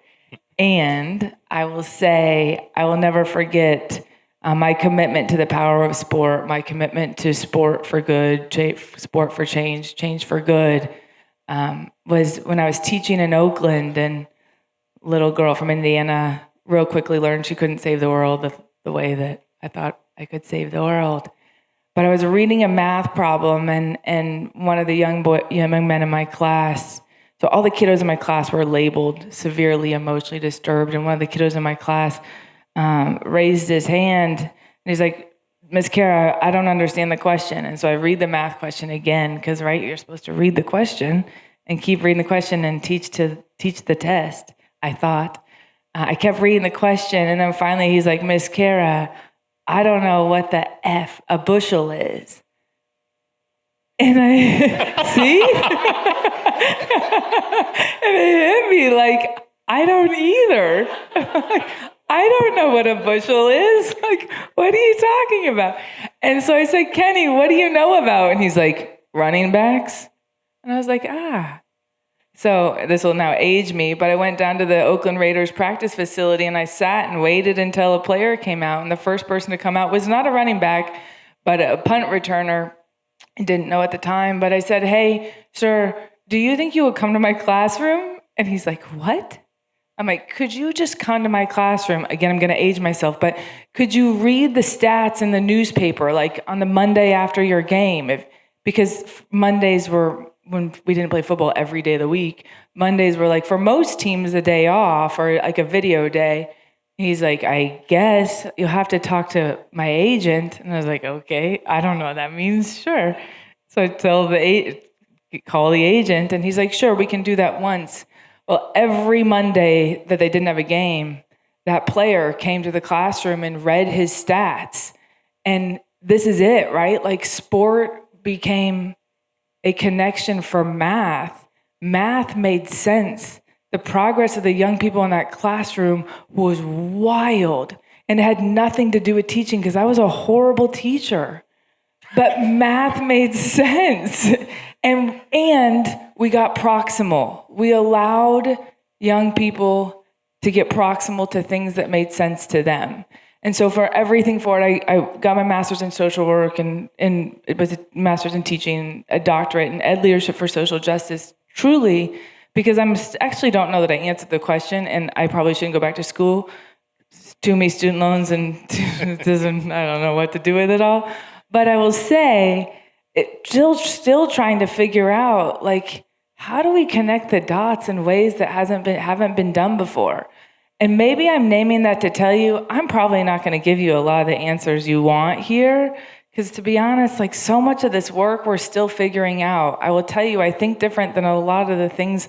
And I will say, I will never forget my commitment to the power of sport, my commitment to sport for good, sport for change, change for good, was when I was teaching in Oakland, and a little girl from Indiana real quickly learned she couldn't save the world the way that I thought I could save the world. But I was reading a math problem, and one of the young men in my class, so all the kiddos in my class were labeled severely emotionally disturbed, and one of the kiddos in my class raised his hand, and he's like, "Miss Kara, I don't understand the question." And so I read the math question again, because right, you're supposed to read the question and keep reading the question and teach the test, I thought. I kept reading the question, and then finally he's like, "Miss Kara, I don't know what the F a bushel is." And I, see? And it hit me like, I don't either. I don't know what a bushel is. Like, what are you talking about? And so I said, "Kenny, what do you know about?" And he's like, "Running backs." And I was like, So this will now age me, but I went down to the Oakland Raiders practice facility and I sat and waited until a player came out. And the first person to come out was not a running back, but a punt returner. I didn't know at the time, but I said, "Hey, sir, do you think you would come to my classroom?" And he's like, "What?" I'm like, "Could you just come to my classroom?" Again, I'm going to age myself, but could you read the stats in the newspaper, like on the Monday after your game? Because Mondays were, when we didn't play football every day of the week, Mondays were like, for most teams, a day off or like a video day. He's like, "I guess you'll have to talk to my agent." And I was like, "Okay, I don't know what that means. Sure." So I call the agent, and he's like, "Sure, we can do that once." Well, every Monday that they didn't have a game, that player came to the classroom and read his stats. And this is it, right? Like sport became a connection for math. Math made sense. The progress of the young people in that classroom was wild. And it had nothing to do with teaching because I was a horrible teacher. But math made sense. And we got proximal. We allowed young people to get proximal to things that made sense to them. And so for everything for it, I got my master's in social work and it was a master's in teaching, a doctorate in ed leadership for social justice, truly, because I actually don't know that I answered the question and I probably shouldn't go back to school. Too many student loans and I don't know what to do with it all. But I will say, still trying to figure out, like, how do we connect the dots in ways that haven't been done before? And maybe I'm naming that to tell you, I'm probably not going to give you a lot of the answers you want here, because to be honest, like so much of this work we're still figuring out. I will tell you, I think different than a lot of the things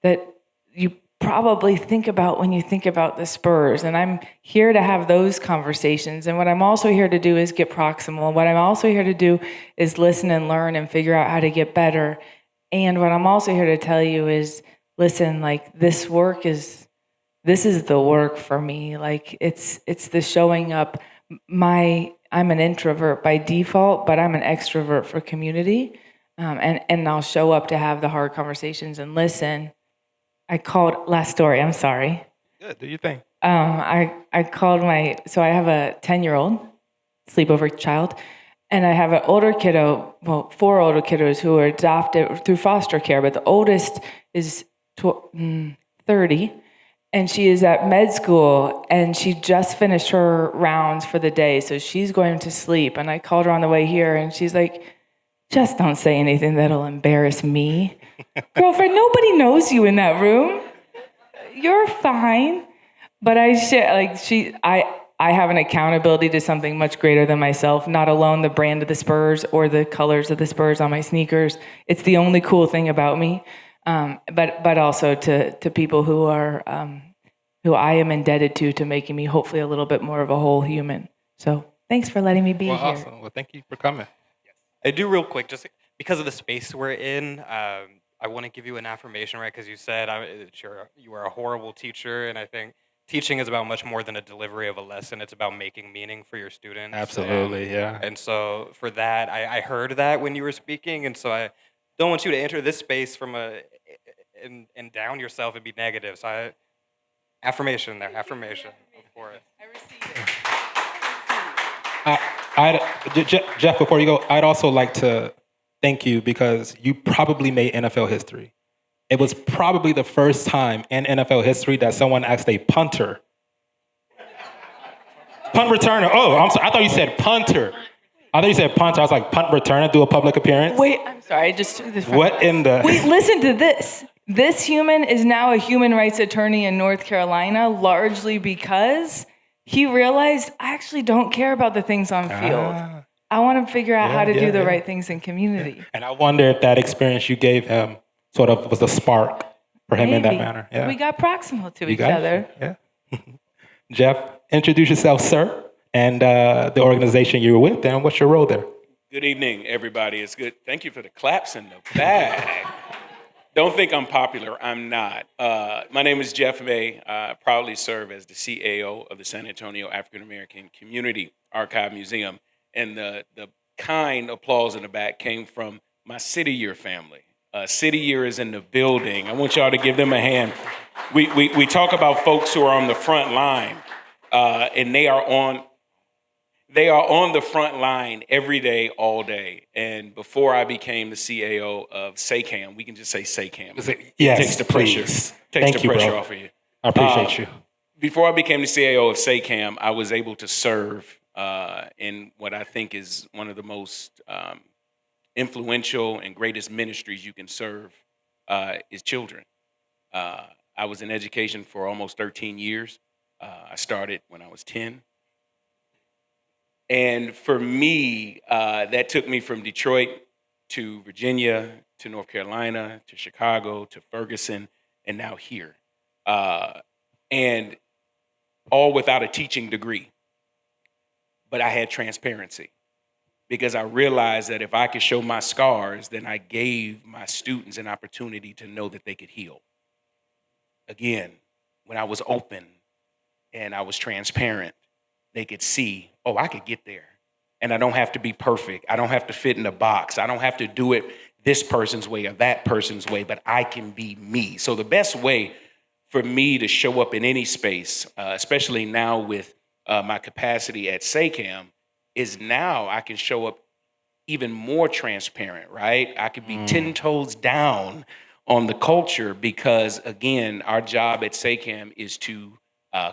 that you probably think about when you think about the Spurs. And I'm here to have those conversations. And what I'm also here to do is get proximal. What I'm also here to do is listen and learn and figure out how to get better. And what I'm also here to tell you is, listen, like this is the work for me. Like it's the showing up. I'm an introvert by default, but I'm an extrovert for community. And I'll show up to have the hard conversations and listen. Last story, I'm sorry. Good, do your thing. I called so I have a 10-year-old sleepover child, and I have an older kiddo, well, 4 older kiddos who were adopted through foster care, but the oldest is 30, and she is at med school, and she just finished her rounds for the day, so she's going to sleep. And I called her on the way here, and she's like, "Just don't say anything that'll embarrass me." Girlfriend, nobody knows you in that room. You're fine. But I have an accountability to something much greater than myself, not alone the brand of the Spurs or the colors of the Spurs on my sneakers. It's the only cool thing about me. But also to people who I am indebted to making me hopefully a little bit more of a whole human. So thanks for letting me be here. Awesome. Well, thank you for coming. I do real quick, just because of the space we're in, I want to give you an affirmation, right? Because you said you are a horrible teacher, and I think teaching is about much more than a delivery of a lesson. It's about making meaning for your students. Absolutely, yeah. And so for that, I heard that when you were speaking, and so I don't want you to enter this space from and down yourself and be negative. So affirmation, of course. Jeff, before you go, I'd also like to thank you because you probably made NFL history. It was probably the first time in NFL history that someone asked a punter. Punt returner. Oh, I'm sorry. I thought you said punter. I was like, punt returner, do a public appearance? Wait, I'm sorry. I just took this. What in the... Wait, listen to this. This human is now a human rights attorney in North Carolina, largely because he realized I actually don't care about the things on field. I want to figure out how to do the right things in community. And I wonder if that experience you gave him sort of was a spark for him in that manner. Yeah. We got proximal to each other. Yeah. Jeff, introduce yourself, sir, and the organization you were with, and what's your role there? Good evening, everybody. It's good. Thank you for the claps in the back. Don't think I'm popular. I'm not. My name is Jeff May. I proudly serve as the CAO of the San Antonio African American Community Archive Museum. And the kind applause in the back came from my City Year family. City Year is in the building. I want y'all to give them a hand. We talk about folks who are on the front line, and they are on the front line every day, all day. And before I became the CAO of 𝗧𝗂𝗹𝗁, we can just say 𝗧𝗂𝗹𝗁. Yes, Takes the pressure. please. Takes Thank the you, pressure bro. off of you. I appreciate you. Before I became the CAO of 𝗧𝗂𝗹𝗁, I was able to serve in what I think is one of the most influential and greatest ministries you can serve is children. I was in education for almost 13 years. I started when I was 10. And for me, that took me from Detroit to Virginia, to North Carolina, to Chicago, to Ferguson, and now here. And all without a teaching degree. But I had transparency because I realized that if I could show my scars, then I gave my students an opportunity to know that they could heal. Again, when I was open and I was transparent, they could see, oh, I could get there. And I don't have to be perfect. I don't have to fit in a box. I don't have to do it this person's way or that person's way, but I can be me. So the best way for me to show up in any space, especially now with my capacity at 𝗧𝗂𝗹𝗁, is now I can show up even more transparent, right? I could be 10 toes down on the culture because, again, our job at 𝗧𝗂𝗹𝗁 is to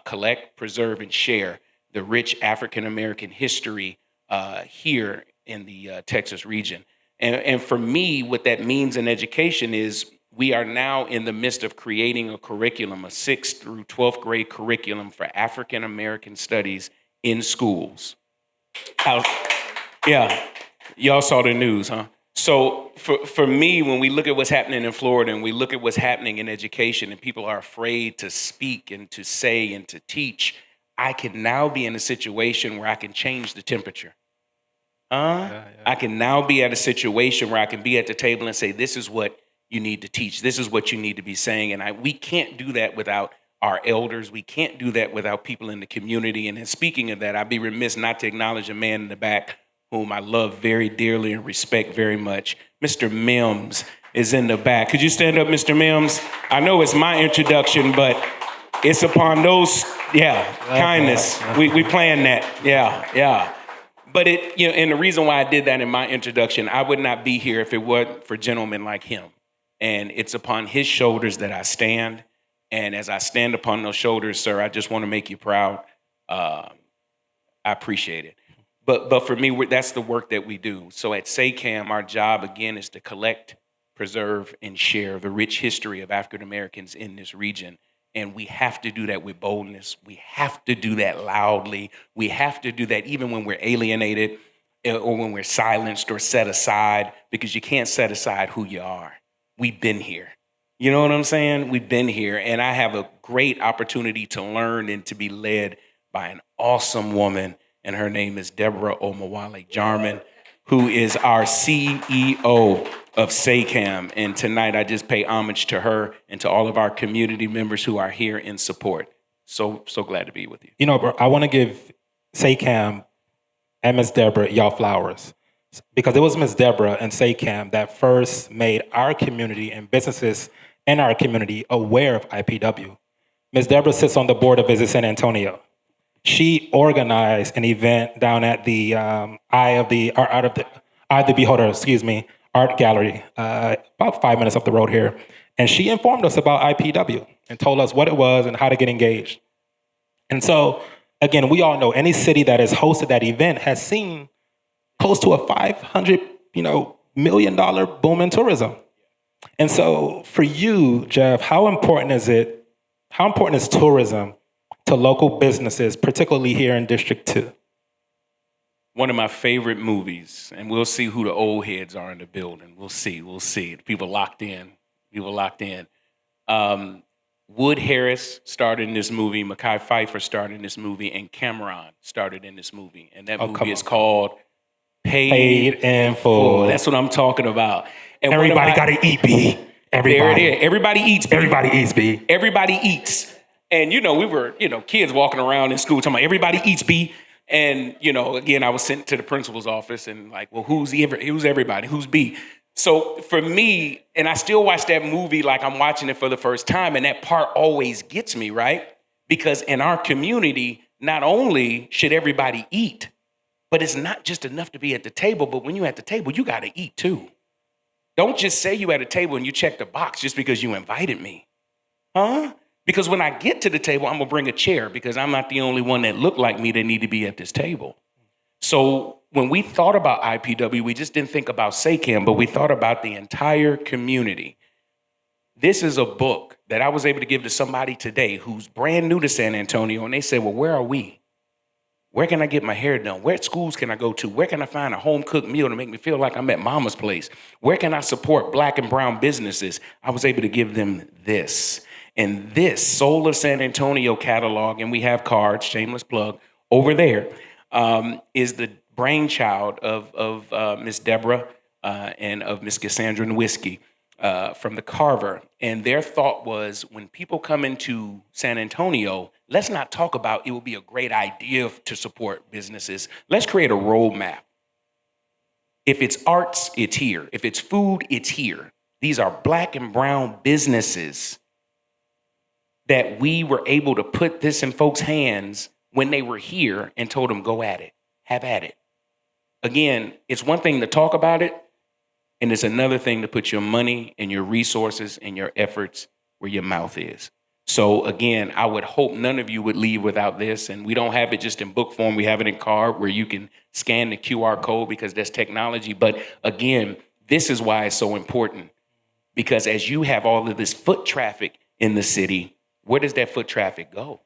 collect, preserve, and share the rich African-American history here in the Texas region. And for me, what that means in education is we are now in the midst of creating a curriculum, a 6th through 12th grade curriculum for African-American studies in schools. Yeah, y'all saw the news, huh? So for me, when we look at what's happening in Florida and we look at what's happening in education and people are afraid to speak and to say and to teach, I can now be in a situation where I can change the temperature. I can now be at a situation where I can be at the table and say, this is what you need to teach. This is what you need to be saying. And we can't do that without our elders. We can't do that without people in the community. And then speaking of that, I'd be remiss not to acknowledge a man in the back whom I love very dearly and respect very much. Mr. Mims is in the back. Could you stand up, Mr. Mims? I know it's my introduction, but it's upon those, kindness. We planned that, yeah. But and the reason why I did that in my introduction, I would not be here if it weren't for gentlemen like him. And it's upon his shoulders that I stand. And as I stand upon those shoulders, sir, I just want to make you proud. I appreciate it. But for me, that's the work that we do. So at 𝗧𝗂𝗹𝗁, our job, again, is to collect, preserve, and share the rich history of African Americans in this region. And we have to do that with boldness. We have to do that loudly. We have to do that even when we're alienated or when we're silenced or set aside, because you can't set aside who you are. We've been here. You know what I'm saying? We've been here. And I have a great opportunity to learn and to be led by an awesome woman. And her name is 𝗧𝗿𝗃𝗍𝗁, who is our CEO of 𝗧𝗂𝗹𝗁. And tonight I just pay homage to her and to all of our community members who are here in support. So glad to be with you. You know, bro, I want to give 𝗧𝗂𝗹𝗁 and Ms. Deborah y'all flowers, because it was Ms. Deborah and 𝗧𝗂𝗹𝗁 that first made our community and businesses in our community aware of IPW. Ms. Deborah sits on the board of Visit San Antonio. She organized an event down at the Eye of the Beholder, art gallery, about 5 minutes up the road here. And she informed us about IPW and told us what it was and how to get engaged. And so, again, we all know any city that has hosted that event has seen close to a $500 million boom in tourism. And so for you, Jeff, how important is tourism to local businesses, particularly here in District 2? One of my favorite movies, and we'll see who the old heads are in the building. We'll see. People locked in. Wood Harris starred in this movie, Mekhi Phifer starred in this movie, and Cameron started in this movie. And that movie is called Paid in Full. That's what I'm talking about. And everybody got to eat, B. Everybody. There it is. Everybody eats, B. Everybody eats, B. Everybody eats. And, we were, kids walking around in school talking about everybody eats, B. And, again, I was sent to the principal's office and like, well, who's everybody? Who's B? So for me, and I still watch that movie like I'm watching it for the first time, and that part always gets me, right? Because in our community, not only should everybody eat, but it's not just enough to be at the table, but when you're at the table, you got to eat too. Don't just say you at a table and you check the box just because you invited me. Huh? Because when I get to the table, I'm going to bring a chair because I'm not the only one that look like me that need to be at this table. So when we thought about IPW, we just didn't think about 𝗧𝗂𝗹𝗁, but we thought about the entire community. This is a book that I was able to give to somebody today who's brand new to San Antonio, and they said, well, where are we? Where can I get my hair done? Where schools can I go to? Where can I find a home-cooked meal to make me feel like I'm at mama's place? Where can I support Black and brown businesses? I was able to give them this. And this Soul of San Antonio catalog, and we have cards, shameless plug, over there, is the brainchild of Miss Deborah and of Miss Cassandra Nwiski from the Carver. And their thought was, when people come into San Antonio, let's not talk about it would be a great idea to support businesses. Let's create a roadmap. If it's arts, it's here. If it's food, it's here. These are Black and brown businesses that we were able to put this in folks' hands when they were here and told them, go at it, have at it. Again, it's one thing to talk about it, and it's another thing to put your money and your resources and your efforts where your mouth is. So again, I would hope none of you would leave without this, and we don't have it just in book form, we have it in card where you can scan the QR code because that's technology. But again, this is why it's so important, because as you have all of this foot traffic in the city, where does that foot traffic go,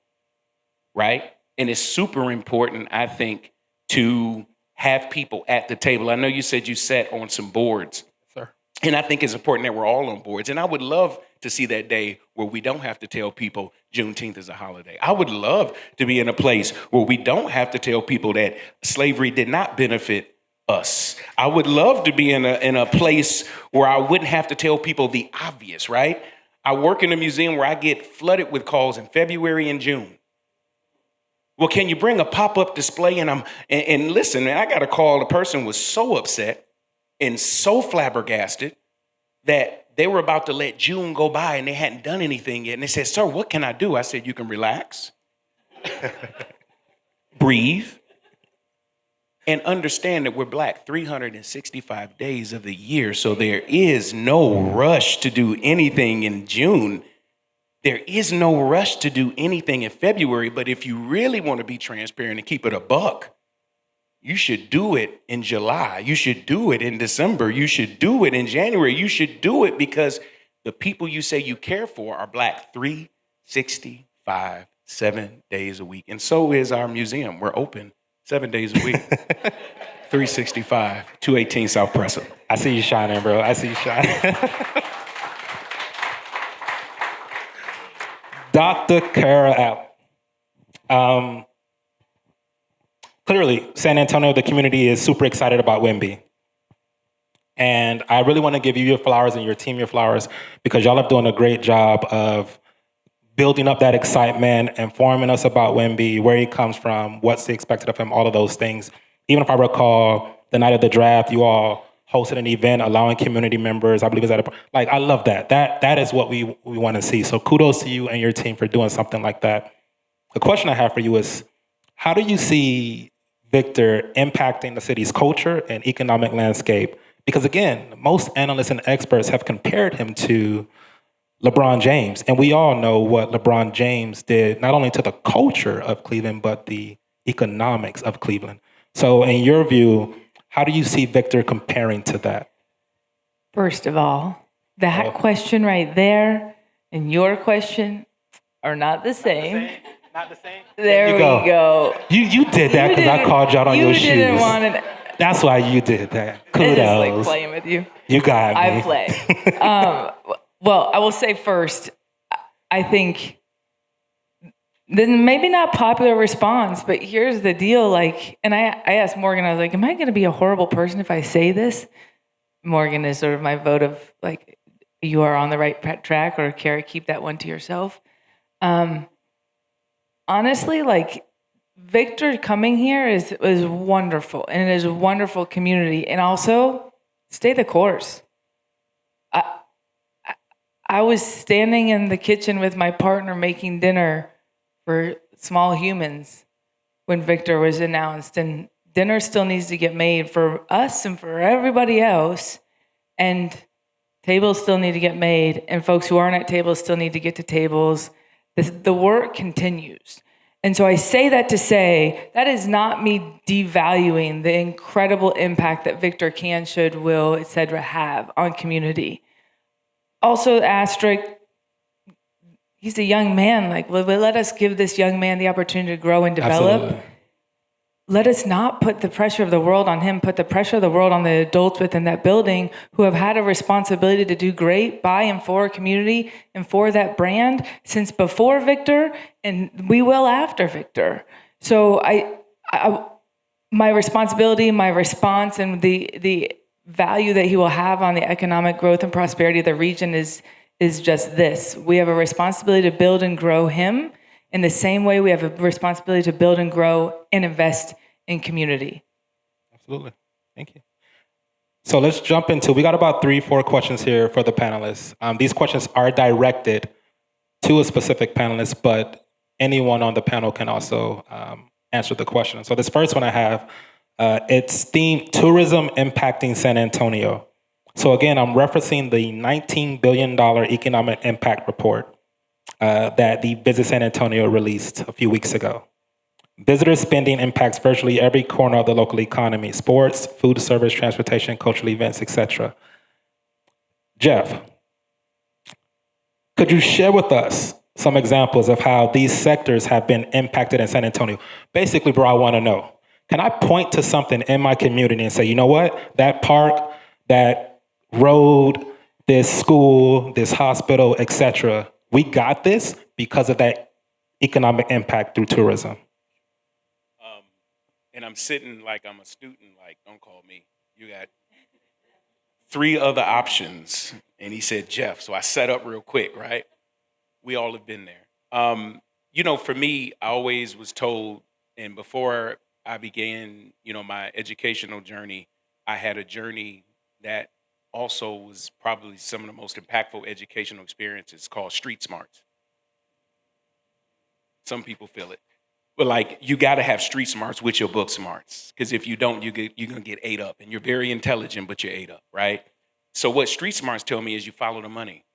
right? And it's super important, I think, to have people at the table. I know you said you sat on some boards. Sir. And I think it's important that we're all on boards. And I would love to see that day where we don't have to tell people Juneteenth is a holiday. I would love to be in a place where we don't have to tell people that slavery did not benefit us. I would love to be in a place where I wouldn't have to tell people the obvious, right? I work in a museum where I get flooded with calls in February and June. Well, can you bring a pop-up display? And listen, man, I got a call. The person was so upset and so flabbergasted that they were about to let June go by and they hadn't done anything yet. And they said, sir, what can I do? I said, you can relax, breathe, and understand that we're Black 365 days of the year. So there is no rush to do anything in June. There is no rush to do anything in February. But if you really want to be transparent and keep it a buck, you should do it in July. You should do it in December. You should do it in January. You should do it because the people you say you care for are Black 365, 7 days a week. And so is our museum. We're open 7 days a week, 365, 218 South Presser. I see you shining, bro. I see you shining. Dr. 𝗧𝗲𝗃𝗃. Clearly, San Antonio, the community is super excited about 𝗬𝗵. And I really want to give you your flowers and your team your flowers because y'all are doing a great job of building up that excitement, informing us about 𝗬𝗵, where he comes from, what's expected of him, all of those things. Even if I recall, the night of the draft, you all hosted an event allowing community members, I believe it was at I love that. That is what we want to see. So kudos to you and your team for doing something like that. The question I have for you is, how do you see Victor impacting the city's culture and economic landscape? Because again, most analysts and experts have compared him to LeBron James. And we all know what LeBron James did, not only to the culture of Cleveland, but the economics of Cleveland. So in your view, how do you see Victor comparing to that? First of all, that question right there and your question are not the same. Not the same? There we go. You did that because I called you out on your shoes. You didn't want it. That's why you did that. Kudos. I just like playing with you. You got me. I play. Well, I will say first, I think then maybe not popular response, but here's the deal. Like, and I asked Morgan, I was like, am I going to be a horrible person if I say this? Morgan is sort of my vote of like, you are on the right track, or Kara, keep that one to yourself. Honestly, like Victor coming here is wonderful, and it is a wonderful community. And also, stay the course. I was standing in the kitchen with my partner making dinner for small humans when Victor was announced, and dinner still needs to get made for us and for everybody else, and tables still need to get made, and folks who aren't at tables still need to get to tables. The work continues. And so I say that to say, that is not me devaluing the incredible impact that Victor can, should, will, etc. have on community. Also, asterisk, he's a young man. Like, let us give this young man the opportunity to grow and develop. Absolutely. Let us not put the pressure of the world on him, put the pressure of the world on the adults within that building who have had a responsibility to do great by and for a community and for that brand since before Victor, and we will after Victor. So my responsibility, my response, and the value that he will have on the economic growth and prosperity of the region is just this. We have a responsibility to build and grow him. In the same way, we have a responsibility to build and grow and invest in community. Absolutely. Thank you. So let's jump into, we got about 3-4 questions here for the panelists. These questions are directed to a specific panelist, but anyone on the panel can also answer the question. So this first one I have, it's themed Tourism Impacting San Antonio. So again, I'm referencing the $19 billion economic impact report that the Visit San Antonio released a few weeks ago. Visitor spending impacts virtually every corner of the local economy: sports, food service, transportation, cultural events, etc. Jeff, could you share with us some examples of how these sectors have been impacted in San Antonio? Basically, bro, I want to know, can I point to something in my community and say, you know what, that park, that road, this school, this hospital, etc., we got this because of that economic impact through tourism? And I'm sitting like I'm a student, like, don't call me. You got 3 other options. And he said, Jeff. So I set up real quick, right? We all have been there. You know, for me, I always was told, and before I began, you know, my educational journey, I had a journey that also was probably some of the most impactful educational experiences, called street smarts. Some people feel it. But like, you got to have street smarts with your book smarts, because if you don't, you're going to get ate up. And you're very intelligent, but you're ate up, right? So what street smarts tell me is you follow the money.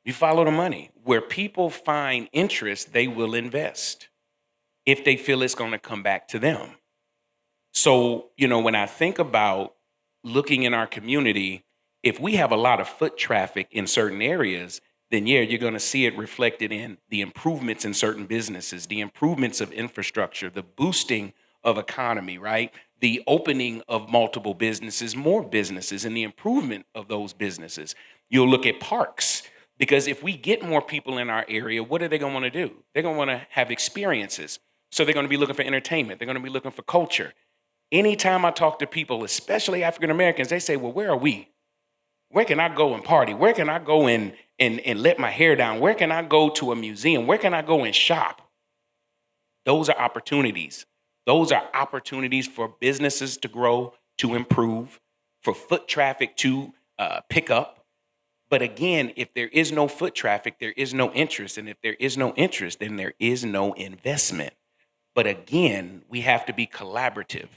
You follow the money. Where people find interest, they will invest if they feel it's going to come back to them. So, you know, when I think about looking in our community, if we have a lot of foot traffic in certain areas, then yeah, you're going to see it reflected in the improvements in certain businesses, the improvements of infrastructure, the boosting of economy, right? The opening of multiple businesses, more businesses, and the improvement of those businesses. You'll look at parks, because if we get more people in our area, what are they going to want to do? They're going to want to have experiences. So they're going to be looking for entertainment. They're going to be looking for culture. Anytime I talk to people, especially African Americans, they say, well, where are we? Where can I go and party? Where can I go and let my hair down? Where can I go to a museum? Where can I go and shop? Those are opportunities. Those are opportunities for businesses to grow, to improve, for foot traffic to pick up. But again, if there is no foot traffic, there is no interest. And if there is no interest, then there is no investment. But again, we have to be collaborative,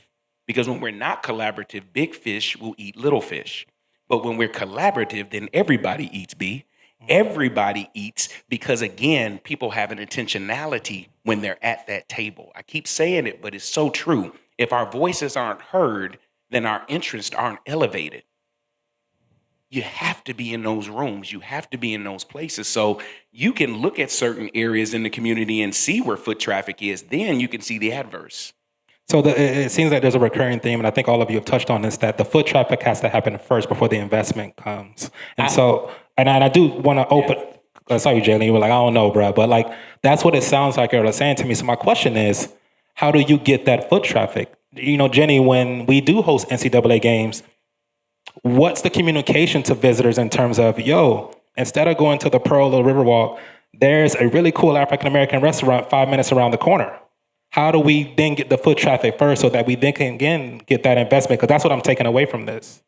because when we're not collaborative, big fish will eat little fish. But when we're collaborative, then everybody eats, B. Everybody eats, because, again, people have an intentionality when they're at that table. I keep saying it, but it's so true. If our voices aren't heard, then our interests aren't elevated. You have to be in those rooms. You have to be in those places. So you can look at certain areas in the community and see where foot traffic is. Then you can see the adverse. So it seems like there's a recurring theme, and I think all of you have touched on this, that the foot traffic has to happen first before the investment comes. And I do want to open, I saw you, Jalen, you were like, I don't know, bro, but like, that's what it sounds like you're saying to me. So my question is, how do you get that foot traffic? You know, Jenny, when we do host NCAA games, what's the communication to visitors in terms of, yo, instead of going to the Pearl or Riverwalk, there's a really cool African-American restaurant 5 minutes around the corner. How do we then get the foot traffic first so that we then can, again, get that investment? Because that's what I'm taking away from this.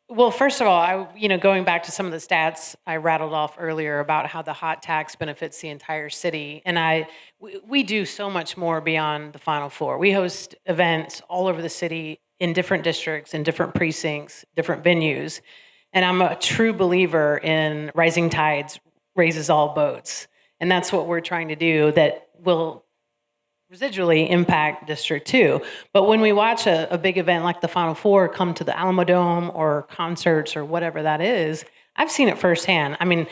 Well, first of all, going back to some of the stats I rattled off earlier about how the hot tax benefits the entire city, and we do so much more beyond the Final Four. We host events all over the city in different districts, in different precincts, different venues, and I'm a true believer in rising tides raises all boats, and that's what we're trying to do. That will residually impact District 2. But when we watch a big event like the Final Four come to the Alamo Dome or concerts or whatever that is, I've seen it firsthand. I mean,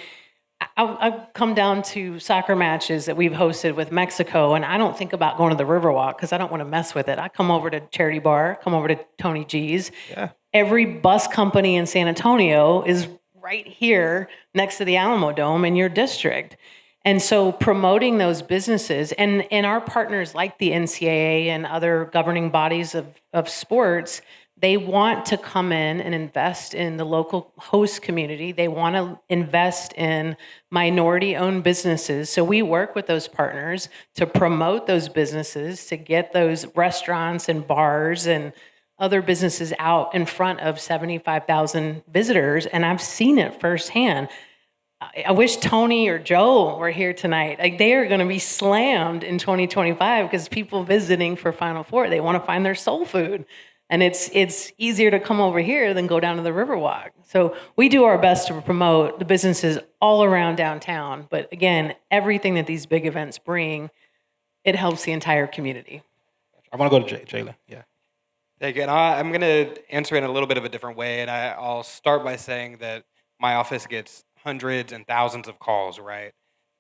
I've come down to soccer matches that we've hosted with Mexico, and I don't think about going to the Riverwalk because I don't want to mess with it. I come over to Charity Bar, come over to Tony G's. Yeah. Every bus company in San Antonio is right here next to the Alamo Dome in your district. And so promoting those businesses and our partners like the NCAA and other governing bodies of sports, they want to come in and invest in the local host community. They want to invest in minority-owned businesses. So we work with those partners to promote those businesses, to get those restaurants and bars and other businesses out in front of 75,000 visitors. And I've seen it firsthand. I wish Tony or Joe were here tonight. Like, they are going to be slammed in 2025 because people visiting for Final Four, they want to find their soul food. And it's easier to come over here than go down to the Riverwalk. So we do our best to promote the businesses all around downtown. But again, everything that these big events bring, it helps the entire community. I want to go to Jayla. Yeah. Thank you. And I'm going to answer it in a little bit of a different way. And I'll start by saying that my office gets hundreds and thousands of calls, right?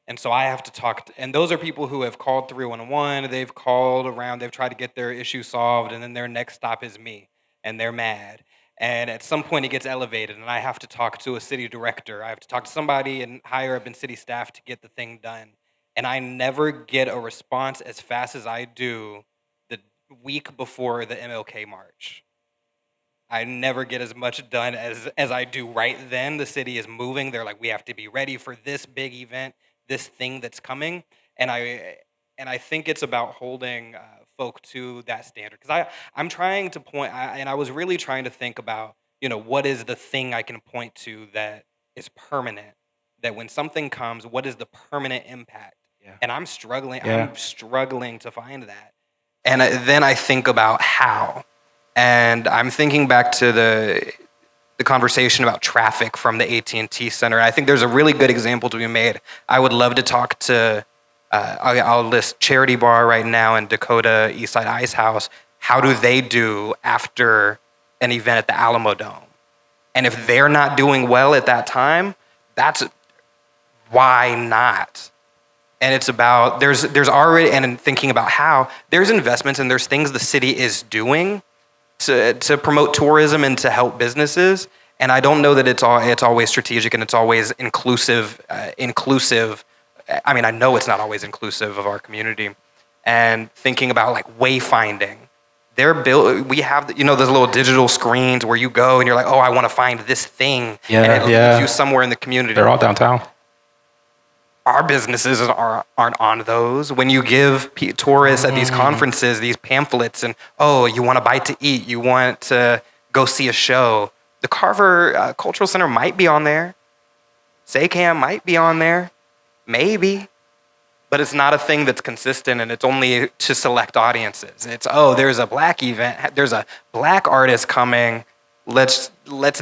And so I have to talk to, and those are people who have called 311, they've called around, they've tried to get their issue solved, and then their next stop is me, and they're mad. And at some point it gets elevated, and I have to talk to a city director. I have to talk to somebody and higher up in city staff to get the thing done. And I never get a response as fast as I do the week before the MLK March. I never get as much done as I do right then. The city is moving. They're like, we have to be ready for this big event, this thing that's coming. And I think it's about holding folk to that standard. Because I'm trying to point, and I was really trying to think about, what is the thing I can point to that is permanent? That when something comes, what is the permanent impact? Yeah. And I'm struggling to find that. And then I think about how. And I'm thinking back to the conversation about traffic from the AT&T Center. I think there's a really good example to be made. I would love to talk to, I'll list Charity Bar right now and Dakota Eastside Ice House. How do they do after an event at the Alamo Dome? And if they're not doing well at that time, that's why not? And it's about, there's already, and in thinking about how, there's investments and there's things the city is doing to promote tourism and to help businesses. And I don't know that it's always strategic and it's always inclusive. I mean, I know it's not always inclusive of our community. And thinking about like wayfinding, we have those little digital screens where you go and you're like, oh, I want to find this thing, and it leads you somewhere in the community. They're all downtown. Our businesses aren't on those. When you give tourists at these conferences these pamphlets and, oh, you want a bite to eat, you want to go see a show, the Carver Cultural Center might be on there. 𝗧𝗂𝗹𝘁𝗂𝗿𝗄 might be on there. Maybe. But it's not a thing that's consistent, and it's only to select audiences. It's, oh, there's a black event, there's a black artist coming, let's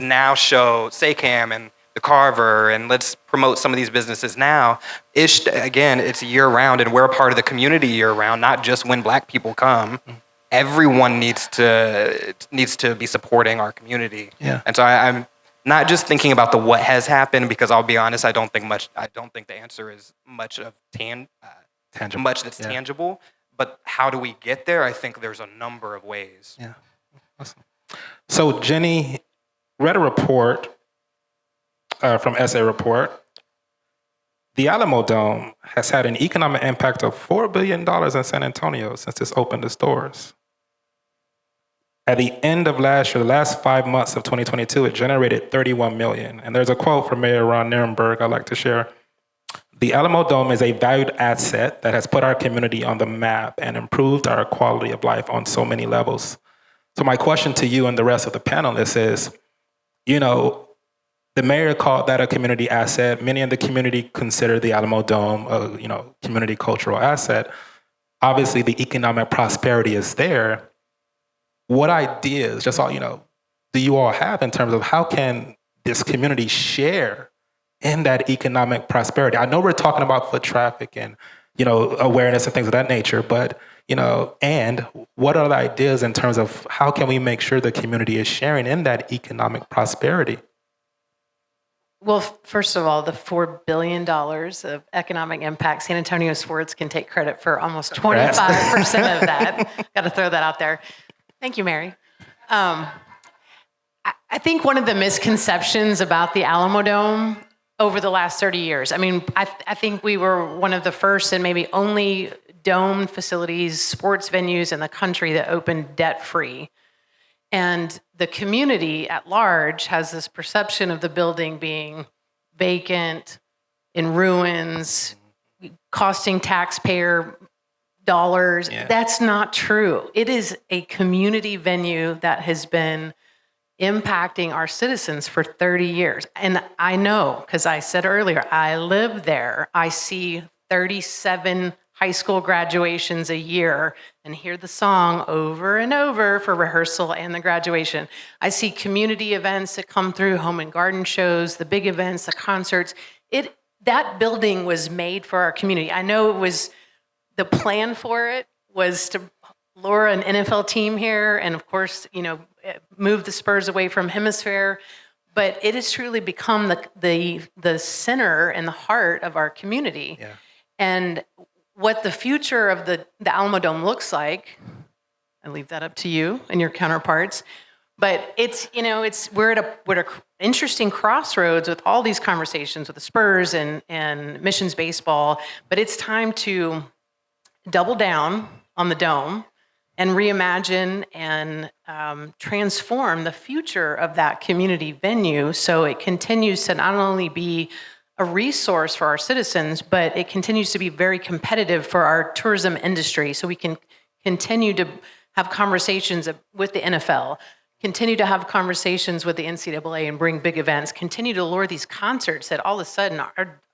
now show 𝗧𝗂𝗹𝗁 and the Carver, and let's promote some of these businesses now. Again, it's year-round, and we're a part of the community year-round, not just when black people come. Everyone needs to be supporting our community. Yeah. And so I'm not just thinking about the what has happened, because I'll be honest, I don't think the answer is much of tangible. Much that's tangible. But how do we get there? I think there's a number of ways. Yeah. Awesome. So Jenny read a report from SA Report. The Alamo Dome has had an economic impact of $4 billion in San Antonio since it's opened its doors. At the end of last year, the last 5 months of 2022, it generated $31 million. And there's a quote from Mayor Ron Nirenberg I'd like to share. The Alamo Dome is a valued asset that has put our community on the map and improved our quality of life on so many levels. So my question to you and the rest of the panelists is, you know, the mayor called that a community asset. Many in the community consider the Alamo Dome a, community cultural asset. Obviously, the economic prosperity is there. What ideas, just all, do you all have in terms of how can this community share in that economic prosperity? I know we're talking about foot traffic and, awareness and things of that nature, but, and what are the ideas in terms of how can we make sure the community is sharing in that economic prosperity? Well, first of all, the $4 billion of economic impact, San Antonio sports can take credit for almost 25% of that. Got to throw that out there. Thank you, Mary. I think one of the misconceptions about the Alamo Dome over the last 30 years, I think we were one of the first and maybe only dome facilities, sports venues in the country that opened debt-free. And the community at large has this perception of the building being vacant, in ruins, costing taxpayer dollars. Yeah. That's not true. It is a community venue that has been impacting our citizens for 30 years. And I know, because I said earlier, I live there. I see 37 high school graduations a year and hear the song over and over for rehearsal and the graduation. I see community events that come through, home and garden shows, the big events, the concerts. That building was made for our community. I know it was, the plan for it was to lure an NFL team here and of course, move the Spurs away from Hemisphere. But it has truly become the center and the heart of our community. Yeah. And what the future of the Alamo Dome looks like, I leave that up to you and your counterparts. But we're at an interesting crossroads with all these conversations with the Spurs and Missions baseball. But it's time to double down on the Dome and reimagine and transform the future of that community venue so it continues to not only be a resource for our citizens, but it continues to be very competitive for our tourism industry so we can continue to have conversations with the NFL, continue to have conversations with the NCAA and bring big events, continue to lure these concerts that all of a sudden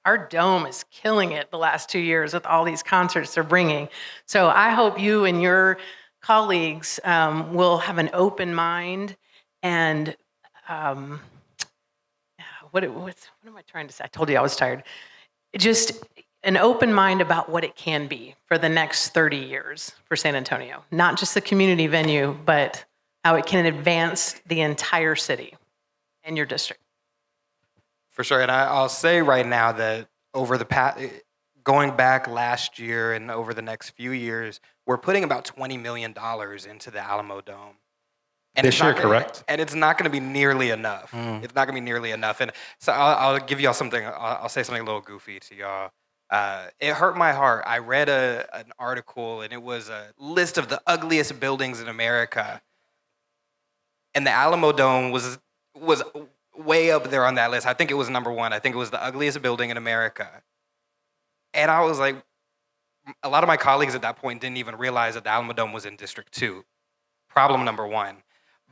our dome is killing it the last 2 years with all these concerts they're bringing. So I hope you and your colleagues will have an open mind and what am I trying to say? I told you I was tired. Just an open mind about what it can be for the next 30 years for San Antonio. Not just the community venue, but how it can advance the entire city and your district. For sure, and I'll say right now that over the past, going back last year and over the next few years, we're putting about $20 million into the Alamo Dome. And this year, correct? And it's not going to be nearly enough. It's not going to be nearly enough. And so I'll give y'all something. I'll say something a little goofy to y'all. It hurt my heart. I read an article, and it was a list of the ugliest buildings in America. And the Alamo Dome was way up there on that list. I think it was number one. I think it was the ugliest building in America. And I was like, a lot of my colleagues at that point didn't even realize that the Alamo Dome was in District 2. Problem number one.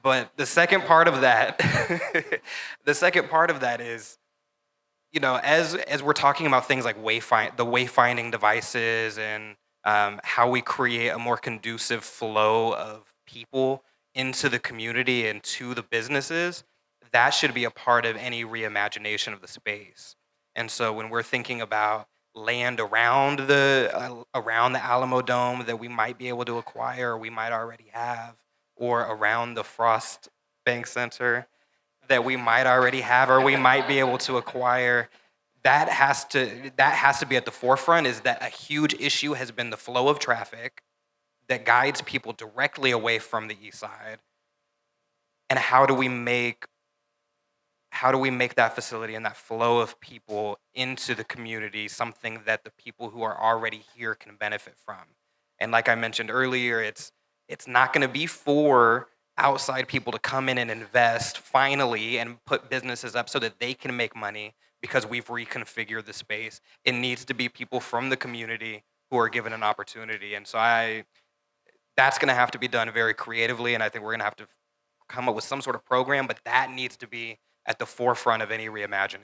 But the second part of that, is, as we're talking about things like the wayfinding devices and how we create a more conducive flow of people into the community and to the businesses, that should be a part of any reimagination of the space. And so when we're thinking about land around the Alamo Dome that we might be able to acquire or we might already have, or around the Frost Bank Center that we might already have or we might be able to acquire, that has to be at the forefront. Is that a huge issue has been the flow of traffic that guides people directly away from the east side, and how do we make that facility and that flow of people into the community something that the people who are already here can benefit from? And like I mentioned earlier, it's not going to be for outside people to come in and invest finally and put businesses up so that they can make money because we've reconfigured the space. It needs to be people from the community who are given an opportunity. And so that's going to have to be done very creatively, and I think we're going to have to come up with some sort of program, but that needs to be at the forefront of any reimagining.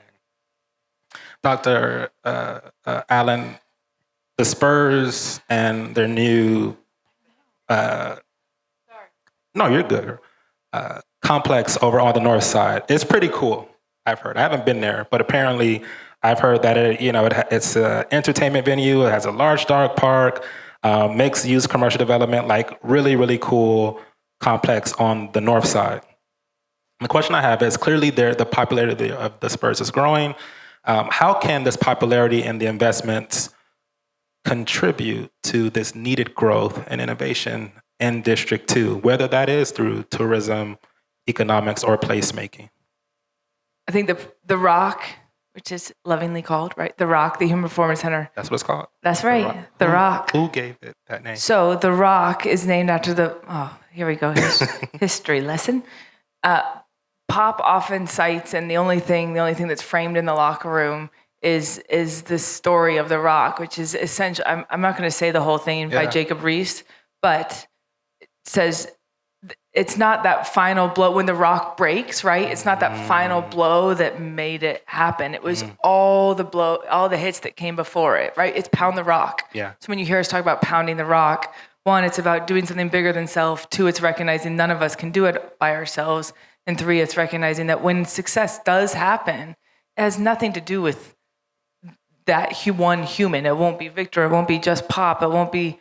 Dr. Allen, the Spurs and their new, no, you're good, complex over on the north side. It's pretty cool, I've heard. I haven't been there, but apparently I've heard that it's an entertainment venue. It has a large dog park, mixed use commercial development, like really, really cool complex on the north side. The question I have is, clearly the popularity of the Spurs is growing. How can this popularity and the investments contribute to this needed growth and innovation in District 2, whether that is through tourism, economics, or placemaking? I think the Rock, which is lovingly called, right? The Rock, the Human Performance Center. That's what it's called? That's right, the Rock. Who gave it that name? So the Rock is named after here we go, history lesson. Pop often cites, and the only thing that's framed in the locker room is the story of the Rock, which is essential. I'm not going to say the whole thing by Jacob Riis, but it says it's not that final blow when the rock breaks, right? It's not that final blow that made it happen. It was all the hits that came before it, right? It's pound the rock. Yeah. So when you hear us talk about pounding the rock, one, it's about doing something bigger than self. Two, it's recognizing none of us can do it by ourselves. And three, it's recognizing that when success does happen, it has nothing to do with that one human. It won't be Victor. It won't be just Pop. It won't be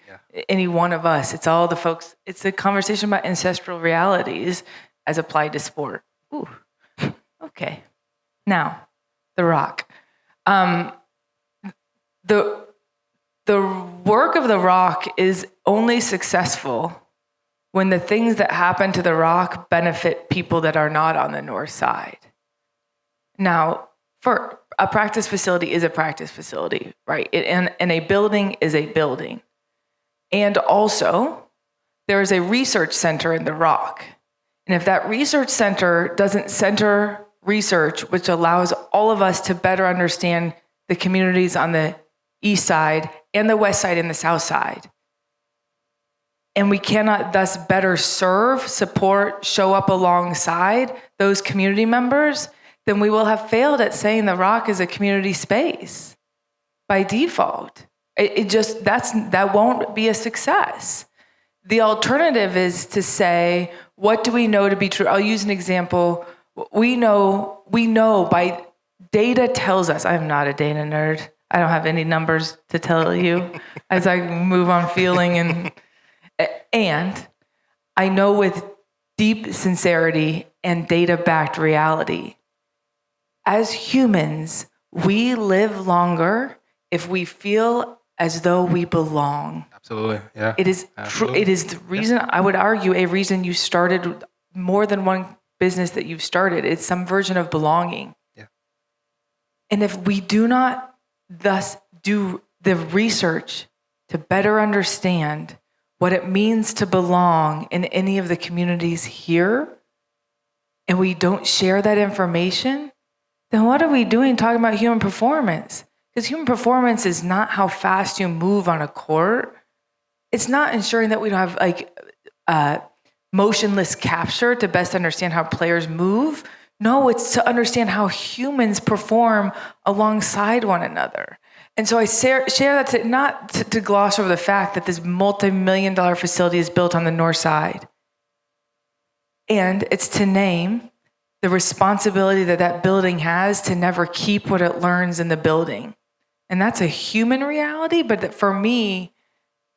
any one of us. It's all the folks. It's a conversation about ancestral realities as applied to sport. Ooh, okay. Now, the Rock. The work of the Rock is only successful when the things that happen to the Rock benefit people that are not on the north side. Now, for a practice facility is a practice facility, right? And a building is a building. And also, there is a research center in the Rock. And if that research center doesn't center research, which allows all of us to better understand the communities on the east side and the west side and the south side, and we cannot thus better serve, support, show up alongside those community members, then we will have failed at saying the Rock is a community space by default. That won't be a success. The alternative is to say, what do we know to be true? I'll use an example. We know by data tells us, I'm not a data nerd. I don't have any numbers to tell you as I move on feeling and I know with deep sincerity and data-backed reality, as humans, we live longer if we feel as though we belong. Absolutely, yeah. It is true. It is the reason, I would argue, a reason you started more than one business that you've started. It's some version of belonging. Yeah. And if we do not thus do the research to better understand what it means to belong in any of the communities here, and we don't share that information, then what are we doing talking about human performance? Because human performance is not how fast you move on a court. It's not ensuring that we don't have motionless capture to best understand how players move. No, it's to understand how humans perform alongside one another. And so I share that not to gloss over the fact that this multi-million-dollar facility is built on the north side. And it's to name the responsibility that building has to never keep what it learns in the building. And that's a human reality, but that for me,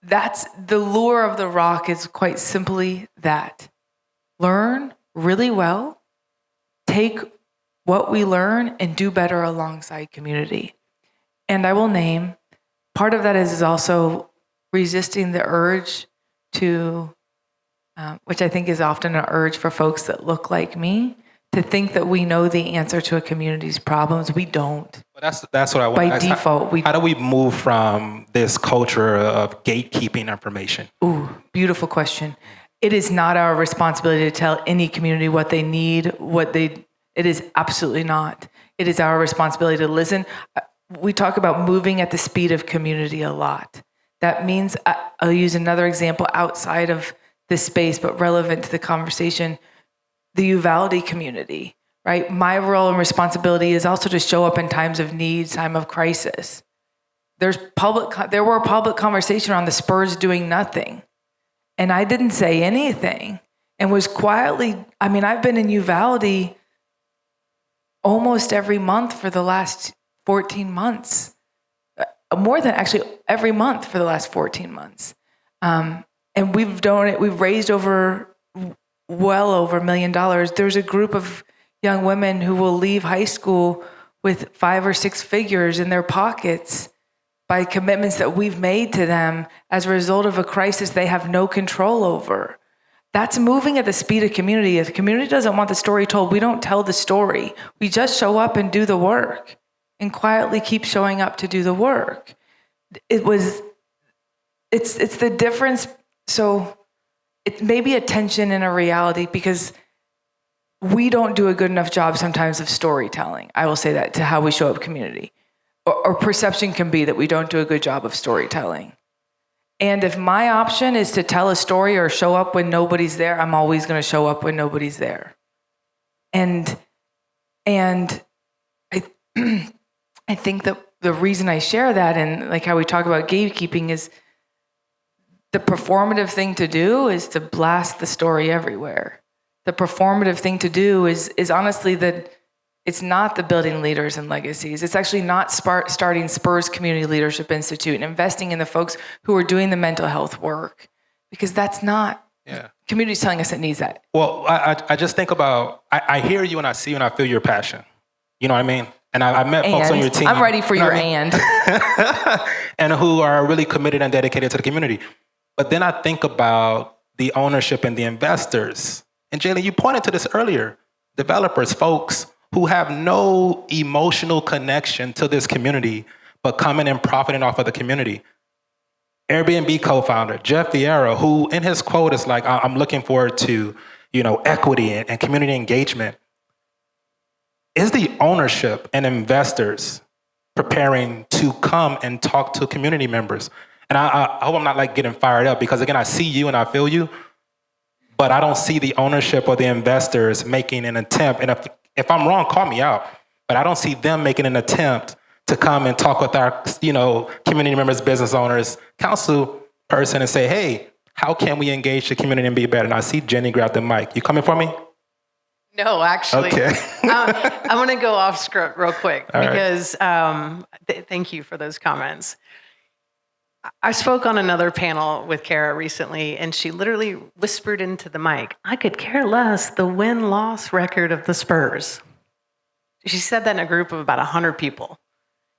that's the lure of the Rock is quite simply that. Learn really well, take what we learn and do better alongside community. And I will name, part of that is also resisting the urge to, which I think is often an urge for folks that look like me, to think that we know the answer to a community's problems. We don't. Well, that's what I want By to ask. default, how do we move from this culture of gatekeeping information? Ooh, beautiful question. It is not our responsibility to tell any community what they need, it is absolutely not. It is our responsibility to listen. We talk about moving at the speed of community a lot. That means, I'll use another example outside of this space, but relevant to the conversation. The Uvalde community, right? My role and responsibility is also to show up in times of need, time of crisis. There were public conversation around the Spurs doing nothing. And I didn't say anything and was quietly, I've been in Uvalde almost every month for the last 14 months. More than actually every month for the last 14 months. And we've raised well over $1 million. There's a group of young women who will leave high school with 5 or 6 figures in their pockets by commitments that we've made to them as a result of a crisis they have no control over. That's moving at the speed of community. If the community doesn't want the story told, we don't tell the story. We just show up and do the work and quietly keep showing up to do the work. It's the difference. So it may be a tension in a reality because we don't do a good enough job sometimes of storytelling. I will say that to how we show up community. Or perception can be that we don't do a good job of storytelling. And if my option is to tell a story or show up when nobody's there, I'm always going to show up when nobody's there. And I think that the reason I share that and like how we talk about gatekeeping is the performative thing to do is to blast the story everywhere. The performative thing to do is honestly that it's not the building leaders and legacies. It's actually not starting Spurs Community Leadership Institute and investing in the folks who are doing the mental health work, because that's not, community's telling us it needs that. Well, I just think about, I hear you and I see you and I feel your passion. You know what I mean? And I met folks on your team. I'm ready for your and. And who are really committed and dedicated to the community. But then I think about the ownership and the investors. And Jalen, you pointed to this earlier. Developers, folks who have no emotional connection to this community, but coming and profiting off of the community. Airbnb co-founder, 𝗧𝗲𝗃𝗁𝗃, who in his quote is like, I'm looking forward to, equity and community engagement. Is the ownership and investors preparing to come and talk to community members? And I hope I'm not like getting fired up because again, I see you and I feel you, but I don't see the ownership or the investors making an attempt. And if I'm wrong, call me out, but I don't see them making an attempt to come and talk with our, community members, business owners, council person and say, hey, how can we engage the community and be better? And I see Jenny grab the mic. You coming for me? No, actually. Okay. I want to go off script real quick All because thank you for those comments. I spoke on another panel with Kara recently, and she literally whispered into the mic, I could care less the win-loss record of the Spurs. She said that in a group of about 100 people.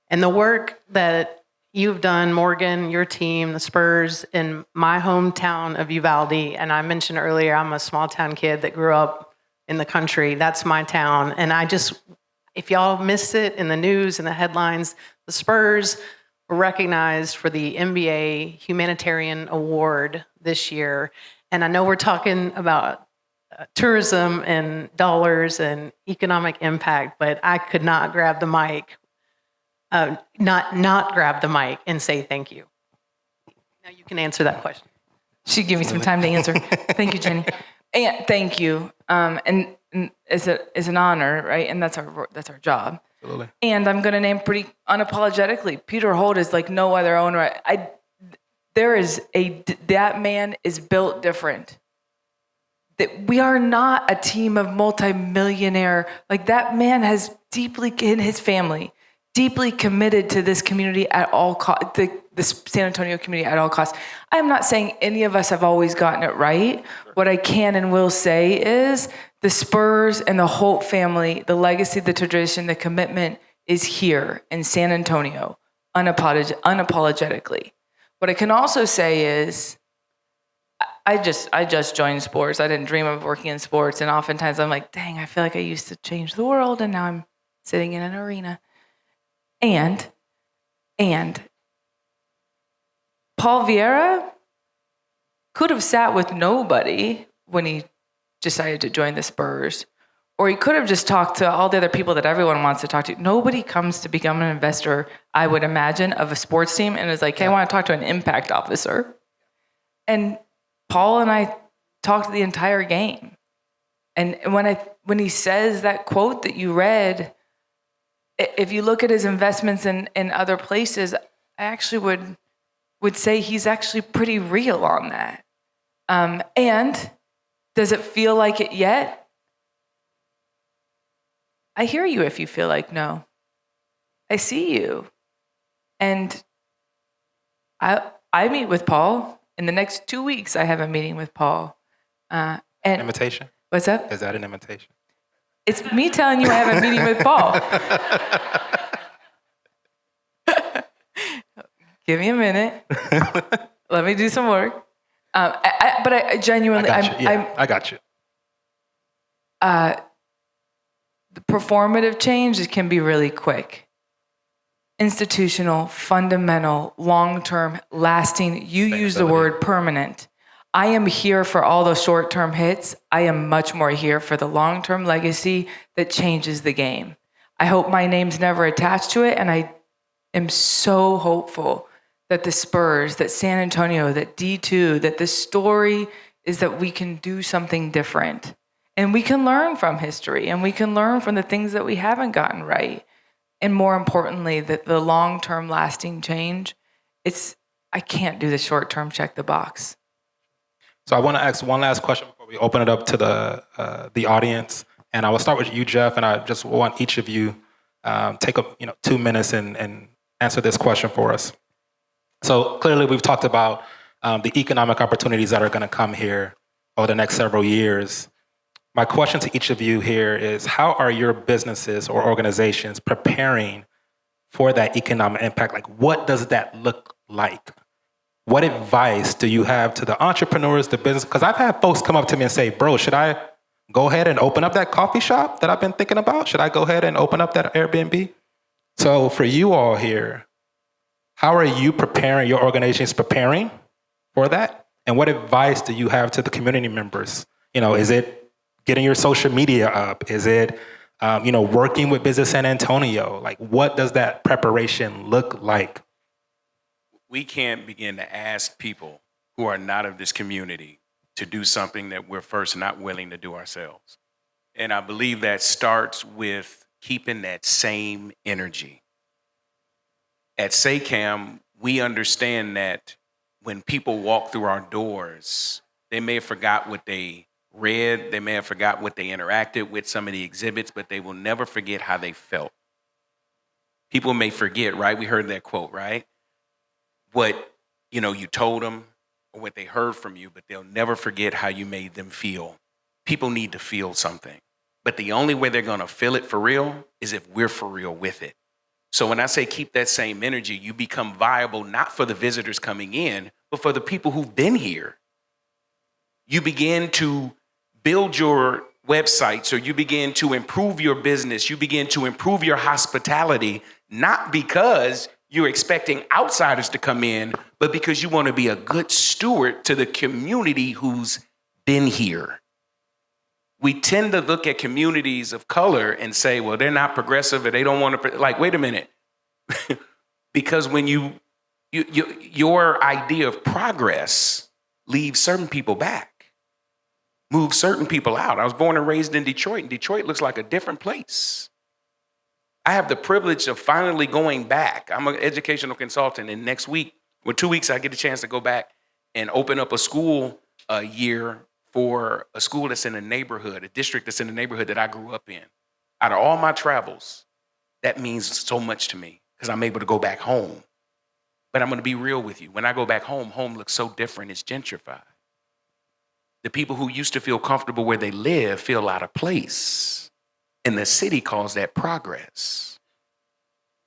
And the work that you've done, Morgan, your team, the Spurs, in my hometown of Uvalde, and I mentioned earlier, I'm a small town kid that grew up in the country. That's my town. And if y'all missed it in the news and the headlines, the Spurs were recognized for the NBA Humanitarian Award this year. And I know we're talking about tourism and dollars and economic impact, but I could not grab the mic, not grab the mic and say thank you. Now you can answer that question. She gave me some time to answer. Thank you, Jenny. And thank you. And it's an honor, right? And that's our job. Absolutely. And I'm going to name pretty unapologetically, Peter Holt is like no other owner. That man is built different. That we are not a team of multimillionaire. Like that man has deeply, in his family, deeply committed to this community at all costs, the San Antonio community at all costs. I am not saying any of us have always gotten it right. What I can and will say is the Spurs and the Holt family, the legacy, the tradition, the commitment is here in San Antonio, unapologetically. What I can also say is I just joined sports. I didn't dream of working in sports. And oftentimes I'm like, dang, I feel like I used to change the world. And now I'm sitting in an arena. And Paul Vieira could have sat with nobody when he decided to join the Spurs, or he could have just talked to all the other people that everyone wants to talk to. Nobody comes to become an investor, I would imagine, of a sports team and is like, hey, I want to talk to an impact officer. And Paul and I talked the entire game. And when he says that quote that you read, if you look at his investments in other places, I actually would say he's actually pretty real on that. And does it feel like it yet? I hear you if you feel like no. I see you. And I meet with Paul. In the next 2 weeks, I have a meeting with Paul. And Invitation? What's up? Is that an invitation? It's me telling you I have a meeting with Paul. Give me a minute. Let me do some work. But I genuinely, I got you. The performative change can be really quick. Institutional, fundamental, long-term, lasting. You use the word permanent. I am here for all the short-term hits. I am much more here for the long-term legacy that changes the game. I hope my name's never attached to it, and I am so hopeful that the Spurs, that San Antonio, that D2, that the story is that we can do something different. And we can learn from history, and we can learn from the things that we haven't gotten right. And more importantly, that the long-term lasting change, I can't do the short-term check the box. So I want to ask one last question before we open it up to the audience. And I will start with you, Jeff, and I just want each of you take 2 minutes and answer this question for us. So clearly we've talked about the economic opportunities that are going to come here over the next several years. My question to each of you here is, how are your businesses or organizations preparing for that economic impact? Like, what does that look like? What advice do you have to the entrepreneurs, the business? Because I've had folks come up to me and say, bro, should I go ahead and open up that coffee shop that I've been thinking about? Should I go ahead and open up that Airbnb? So for you all here, how are you preparing, your organizations preparing for that? And what advice do you have to the community members? Is it getting your social media up? Is it, working with Business San Antonio? Like, what does that preparation look like? We can't begin to ask people who are not of this community to do something that we're first not willing to do ourselves. And I believe that starts with keeping that same energy. At 𝗧𝗂𝗹𝗁, we understand that when people walk through our doors, they may have forgot what they read, they may have forgot what they interacted with, some of the exhibits, but they will never forget how they felt. People may forget, right? We heard that quote, right? What you told them or what they heard from you, but they'll never forget how you made them feel. People need to feel something, but the only way they're going to feel it for real is if we're for real with it. So when I say keep that same energy, you become viable not for the visitors coming in, but for the people who've been here. You begin to build your websites, or you begin to improve your business, you begin to improve your hospitality, not because you're expecting outsiders to come in, but because you want to be a good steward to the community who's been here. We tend to look at communities of color and say, well, they're not progressive, or they don't want to, wait a minute. Because when your idea of progress leaves certain people back, moves certain people out. I was born and raised in Detroit, and Detroit looks like a different place. I have the privilege of finally going back. I'm an educational consultant, and next week, or 2 weeks, I get a chance to go back and open up a school year for a school that's in a neighborhood, a district that's in the neighborhood that I grew up in. Out of all my travels, that means so much to me because I'm able to go back home. But I'm going to be real with you. When I go back home, home looks so different. It's gentrified. The people who used to feel comfortable where they live feel out of place. And the city calls that progress.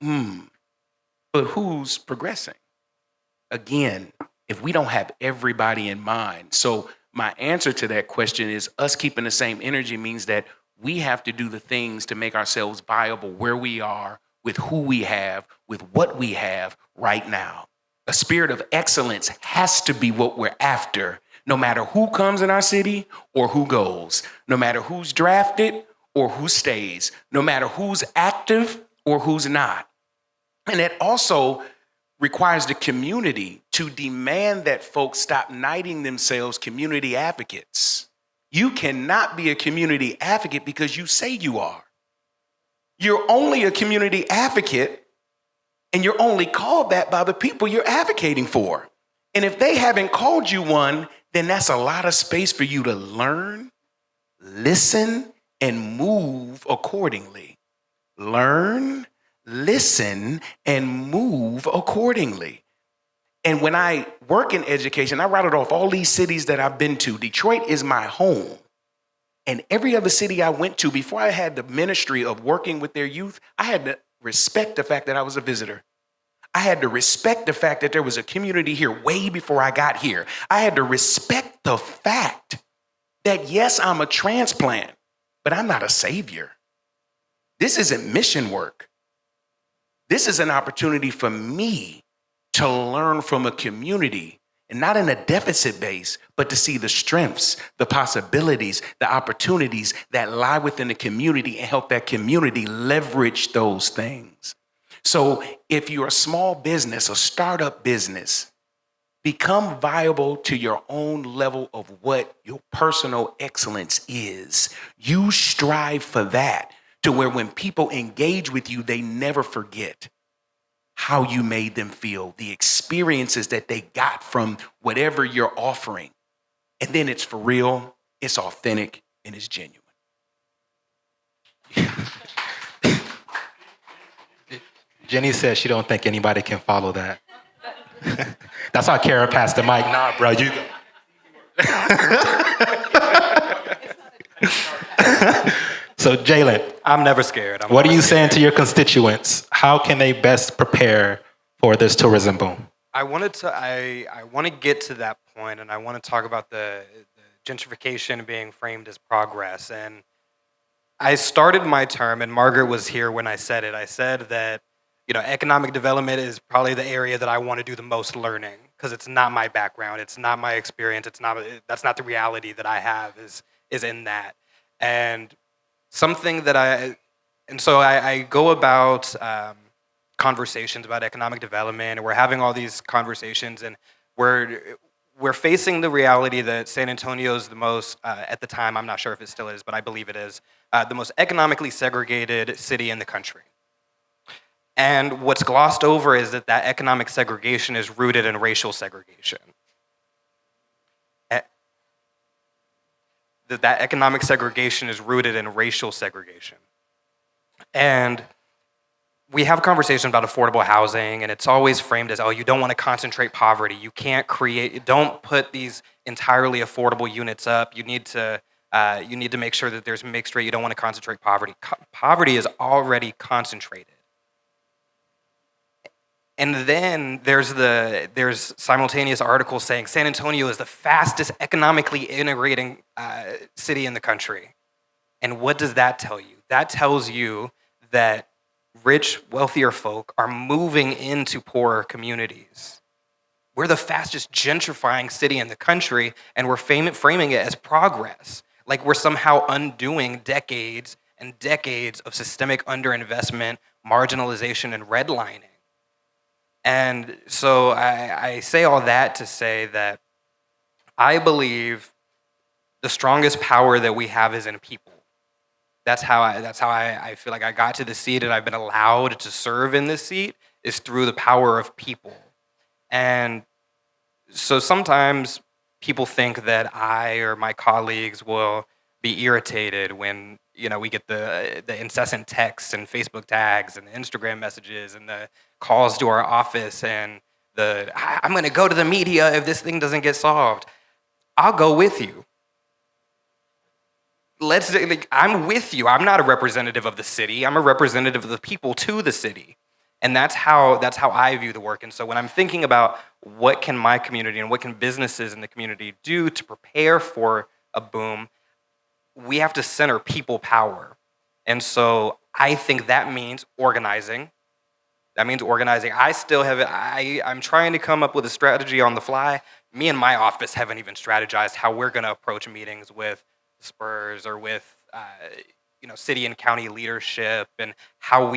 But who's progressing? Again, if we don't have everybody in mind. So my answer to that question is us keeping the same energy means that we have to do the things to make ourselves viable where we are, with who we have, with what we have right now. A spirit of excellence has to be what we're after, no matter who comes in our city or who goes, no matter who's drafted or who stays, no matter who's active or who's not. And it also requires the community to demand that folks stop knighting themselves community advocates. You cannot be a community advocate because you say you are. You're only a community advocate, and you're only called that by the people you're advocating for. And if they haven't called you one, then that's a lot of space for you to learn, listen, and move accordingly. Learn, listen, and move accordingly. And when I work in education, I rattled off all these cities that I've been to. Detroit is my home. And every other city I went to, before I had the ministry of working with their youth, I had to respect the fact that I was a visitor. I had to respect the fact that there was a community here way before I got here. I had to respect the fact that, yes, I'm a transplant, but I'm not a savior. This isn't mission work. This is an opportunity for me to learn from a community, and not in a deficit base, but to see the strengths, the possibilities, the opportunities that lie within the community and help that community leverage those things. So if you're a small business, a startup business, become viable to your own level of what your personal excellence is. You strive for that, to where when people engage with you, they never forget how you made them feel, the experiences that they got from whatever you're offering. And then it's for real, it's authentic, and it's genuine. Jenny says she don't think anybody can follow that. That's why Kara passed the mic. Nah, bro, you go. So, Jalen, I'm never scared. What are you saying to your constituents? How can they best prepare for this tourism boom? I want to get to that point, and I want to talk about the gentrification being framed as progress. And I started my term, and Margaret was here when I said it. I said that, you know, economic development is probably the area that I want to do the most learning, because it's not my background, it's not my experience, that's not the reality that I have is in that. And something that I go about conversations about economic development, and we're having all these conversations, and we're facing the reality that San Antonio is the most, at the time, I'm not sure if it still is, but I believe it is, the most economically segregated city in the country. And what's glossed over is that economic segregation is rooted in racial segregation. That economic segregation is rooted in racial segregation. And we have conversations about affordable housing, and it's always framed as, oh, you don't want to concentrate poverty. You can't don't put these entirely affordable units up. You need to make sure that there's mixed rate. You don't want to concentrate poverty. Poverty is already concentrated. And then there's simultaneous articles saying San Antonio is the fastest economically integrating city in the country. And what does that tell you? That tells you that rich, wealthier folk are moving into poorer communities. We're the fastest gentrifying city in the country, and we're framing it as progress. Like we're somehow undoing decades and decades of systemic underinvestment, marginalization, and redlining. And so I say all that to say that I believe the strongest power that we have is in people. That's how I feel like I got to the seat, and I've been allowed to serve in this seat, is through the power of people. And so sometimes people think that I or my colleagues will be irritated when, you know, we get the incessant texts and Facebook tags and the Instagram messages and the calls to our office and I'm going to go to the media if this thing doesn't get solved. I'll go with you. I'm with you. I'm not a representative of the city. I'm a representative of the people to the city. And that's how I view the work. And so when I'm thinking about what can my community and what can businesses in the community do to prepare for a boom, we have to center people power. And so I think that means organizing. I'm trying to come up with a strategy on the fly. Me and my office haven't even strategized how we're going to approach meetings with Spurs or with city and county leadership, and how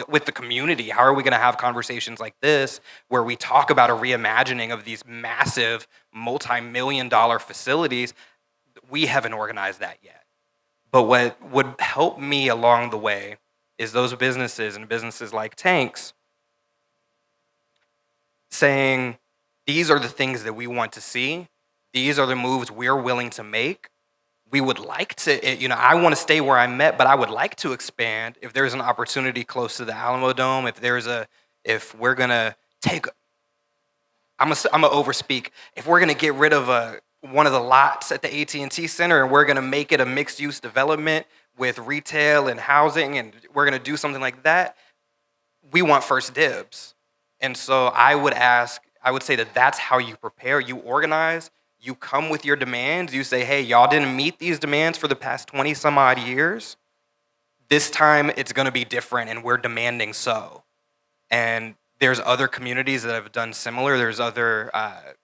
with the community, how are we going to have conversations like this where we talk about a reimagining of these massive multi-million-dollar facilities. we haven't organized that yet. But what would help me along the way is those businesses and businesses like Tanks saying, these are the things that we want to see. These are the moves we're willing to make. We would like to, you know, I want to stay where I'm at, but I would like to expand if there's an opportunity close to the Alamo Dome, if we're going to take, I'm gonna overspeak. If we're going to get rid of one of the lots at the AT&T Center and we're going to make it a mixed-use development with retail and housing, and we're going to do something like that, we want first dibs. And so I would say that that's how you prepare. You organize, you come with your demands. You say, hey, y'all didn't meet these demands for the past 20 some odd years. This time it's going to be different, and we're demanding so. And there's other communities that have done similar. There's other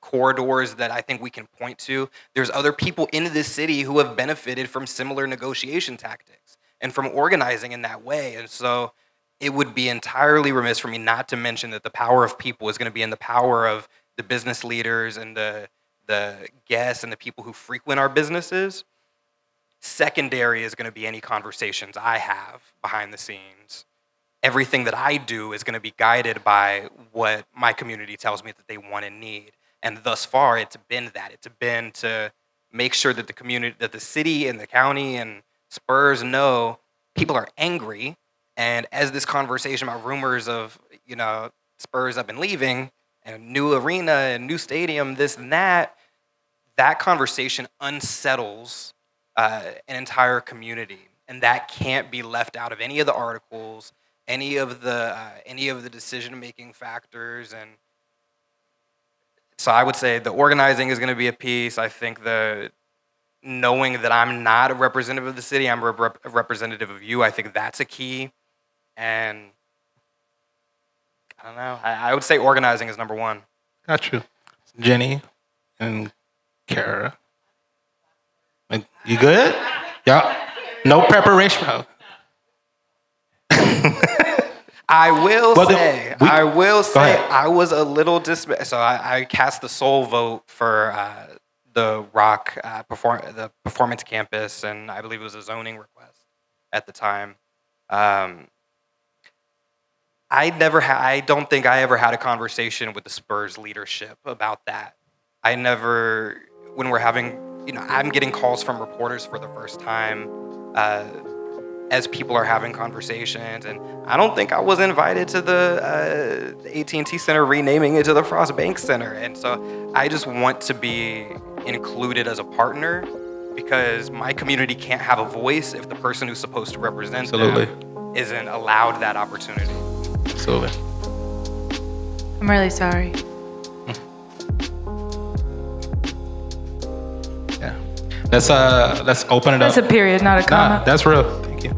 corridors that I think we can point to. There's other people in this city who have benefited from similar negotiation tactics and from organizing in that way. And so it would be entirely remiss for me not to mention that the power of people is going to be in the power of the business leaders and the guests and the people who frequent our businesses. Secondary is going to be any conversations I have behind the scenes. Everything that I do is going to be guided by what my community tells me that they want and need. And thus far, it's been that. It's been to make sure that the community, that the city and the county and Spurs know people are angry. And as this conversation about rumors of, you know, Spurs up and leaving and new arena and new stadium, this and that conversation unsettles an entire community. And that can't be left out of any of the articles, any of the decision-making factors. And so I would say the organizing is going to be a piece. I think the knowing that I'm not a representative of the city, I'm a representative of you, I think that's a key. And I don't know, I would say organizing is number one. Got you. Jenny and Kara. You good? Yeah. No preparation. I will say, I was a little dismayed. So I cast the sole vote for the Rock the Performance Campus, and I believe it was a zoning request at the time. I don't think I ever had a conversation with the Spurs leadership about that. When we're having, you know, I'm getting calls from reporters for the first time as people are having conversations, and I don't think I was invited to the AT&T Center renaming it to the Frost Bank Center. And so I just want to be included as a partner, because my community can't have a voice if the person who's supposed to represent them isn't allowed that opportunity. Absolutely. I'm really sorry. Yeah. Let's open it up. That's a period, not a comma. Nah, that's real. Thank you.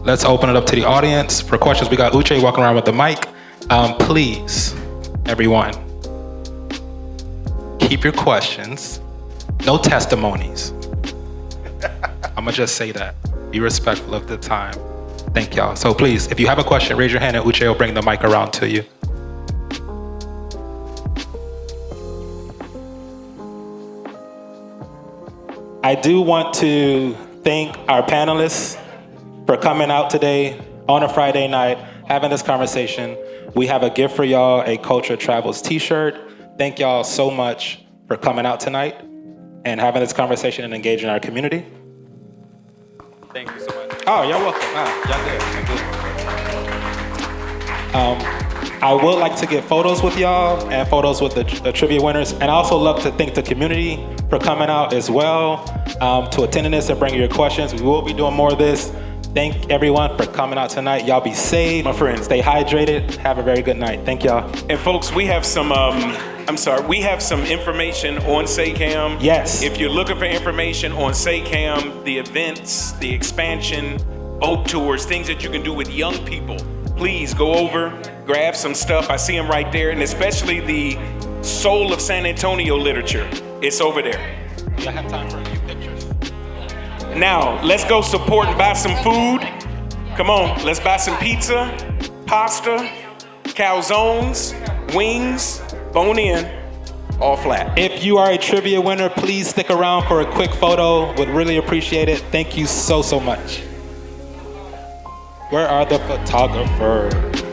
Let's open it up to the audience for questions. We got Uche walking around with the mic. Please, everyone, keep your questions. No testimonies. I'm gonna just say that. Be respectful of the time. Thank y'all. So please, if you have a question, raise your hand and Uche will bring the mic around to you. I do want to thank our panelists for coming out today on a Friday night, having this conversation. We have a gift for y'all, a Culture Travels t-shirt. Thank y'all so much for coming out tonight and having this conversation and engaging our community. Thank you so much. Oh, you're welcome. Y'all good. I would like to get photos with y'all and photos with the trivia winners, and I also love to thank the community for coming out as well, to attending this and bringing your questions. We will be doing more of this. Thank everyone for coming out tonight. Y'all be safe, my friends. Stay hydrated. Have a very good night. Thank y'all. And folks, we have some, we have some information on 𝗧𝗂𝗃𝗵. Yes. If you're looking for information on 𝗧𝗂𝗃𝗵, the events, the expansion, boat tours, things that you can do with young people, please go over, grab some stuff. I see them right there, and especially the Soul of San Antonio literature. It's over there. Do y'all have time for a few pictures? Now, let's go support and buy some food. Come on, let's buy some pizza, pasta, calzones, wings, bone in. All flat. If you are a trivia winner, please stick around for a quick photo. Would really appreciate it. Thank you so, so much. Where are the photographers?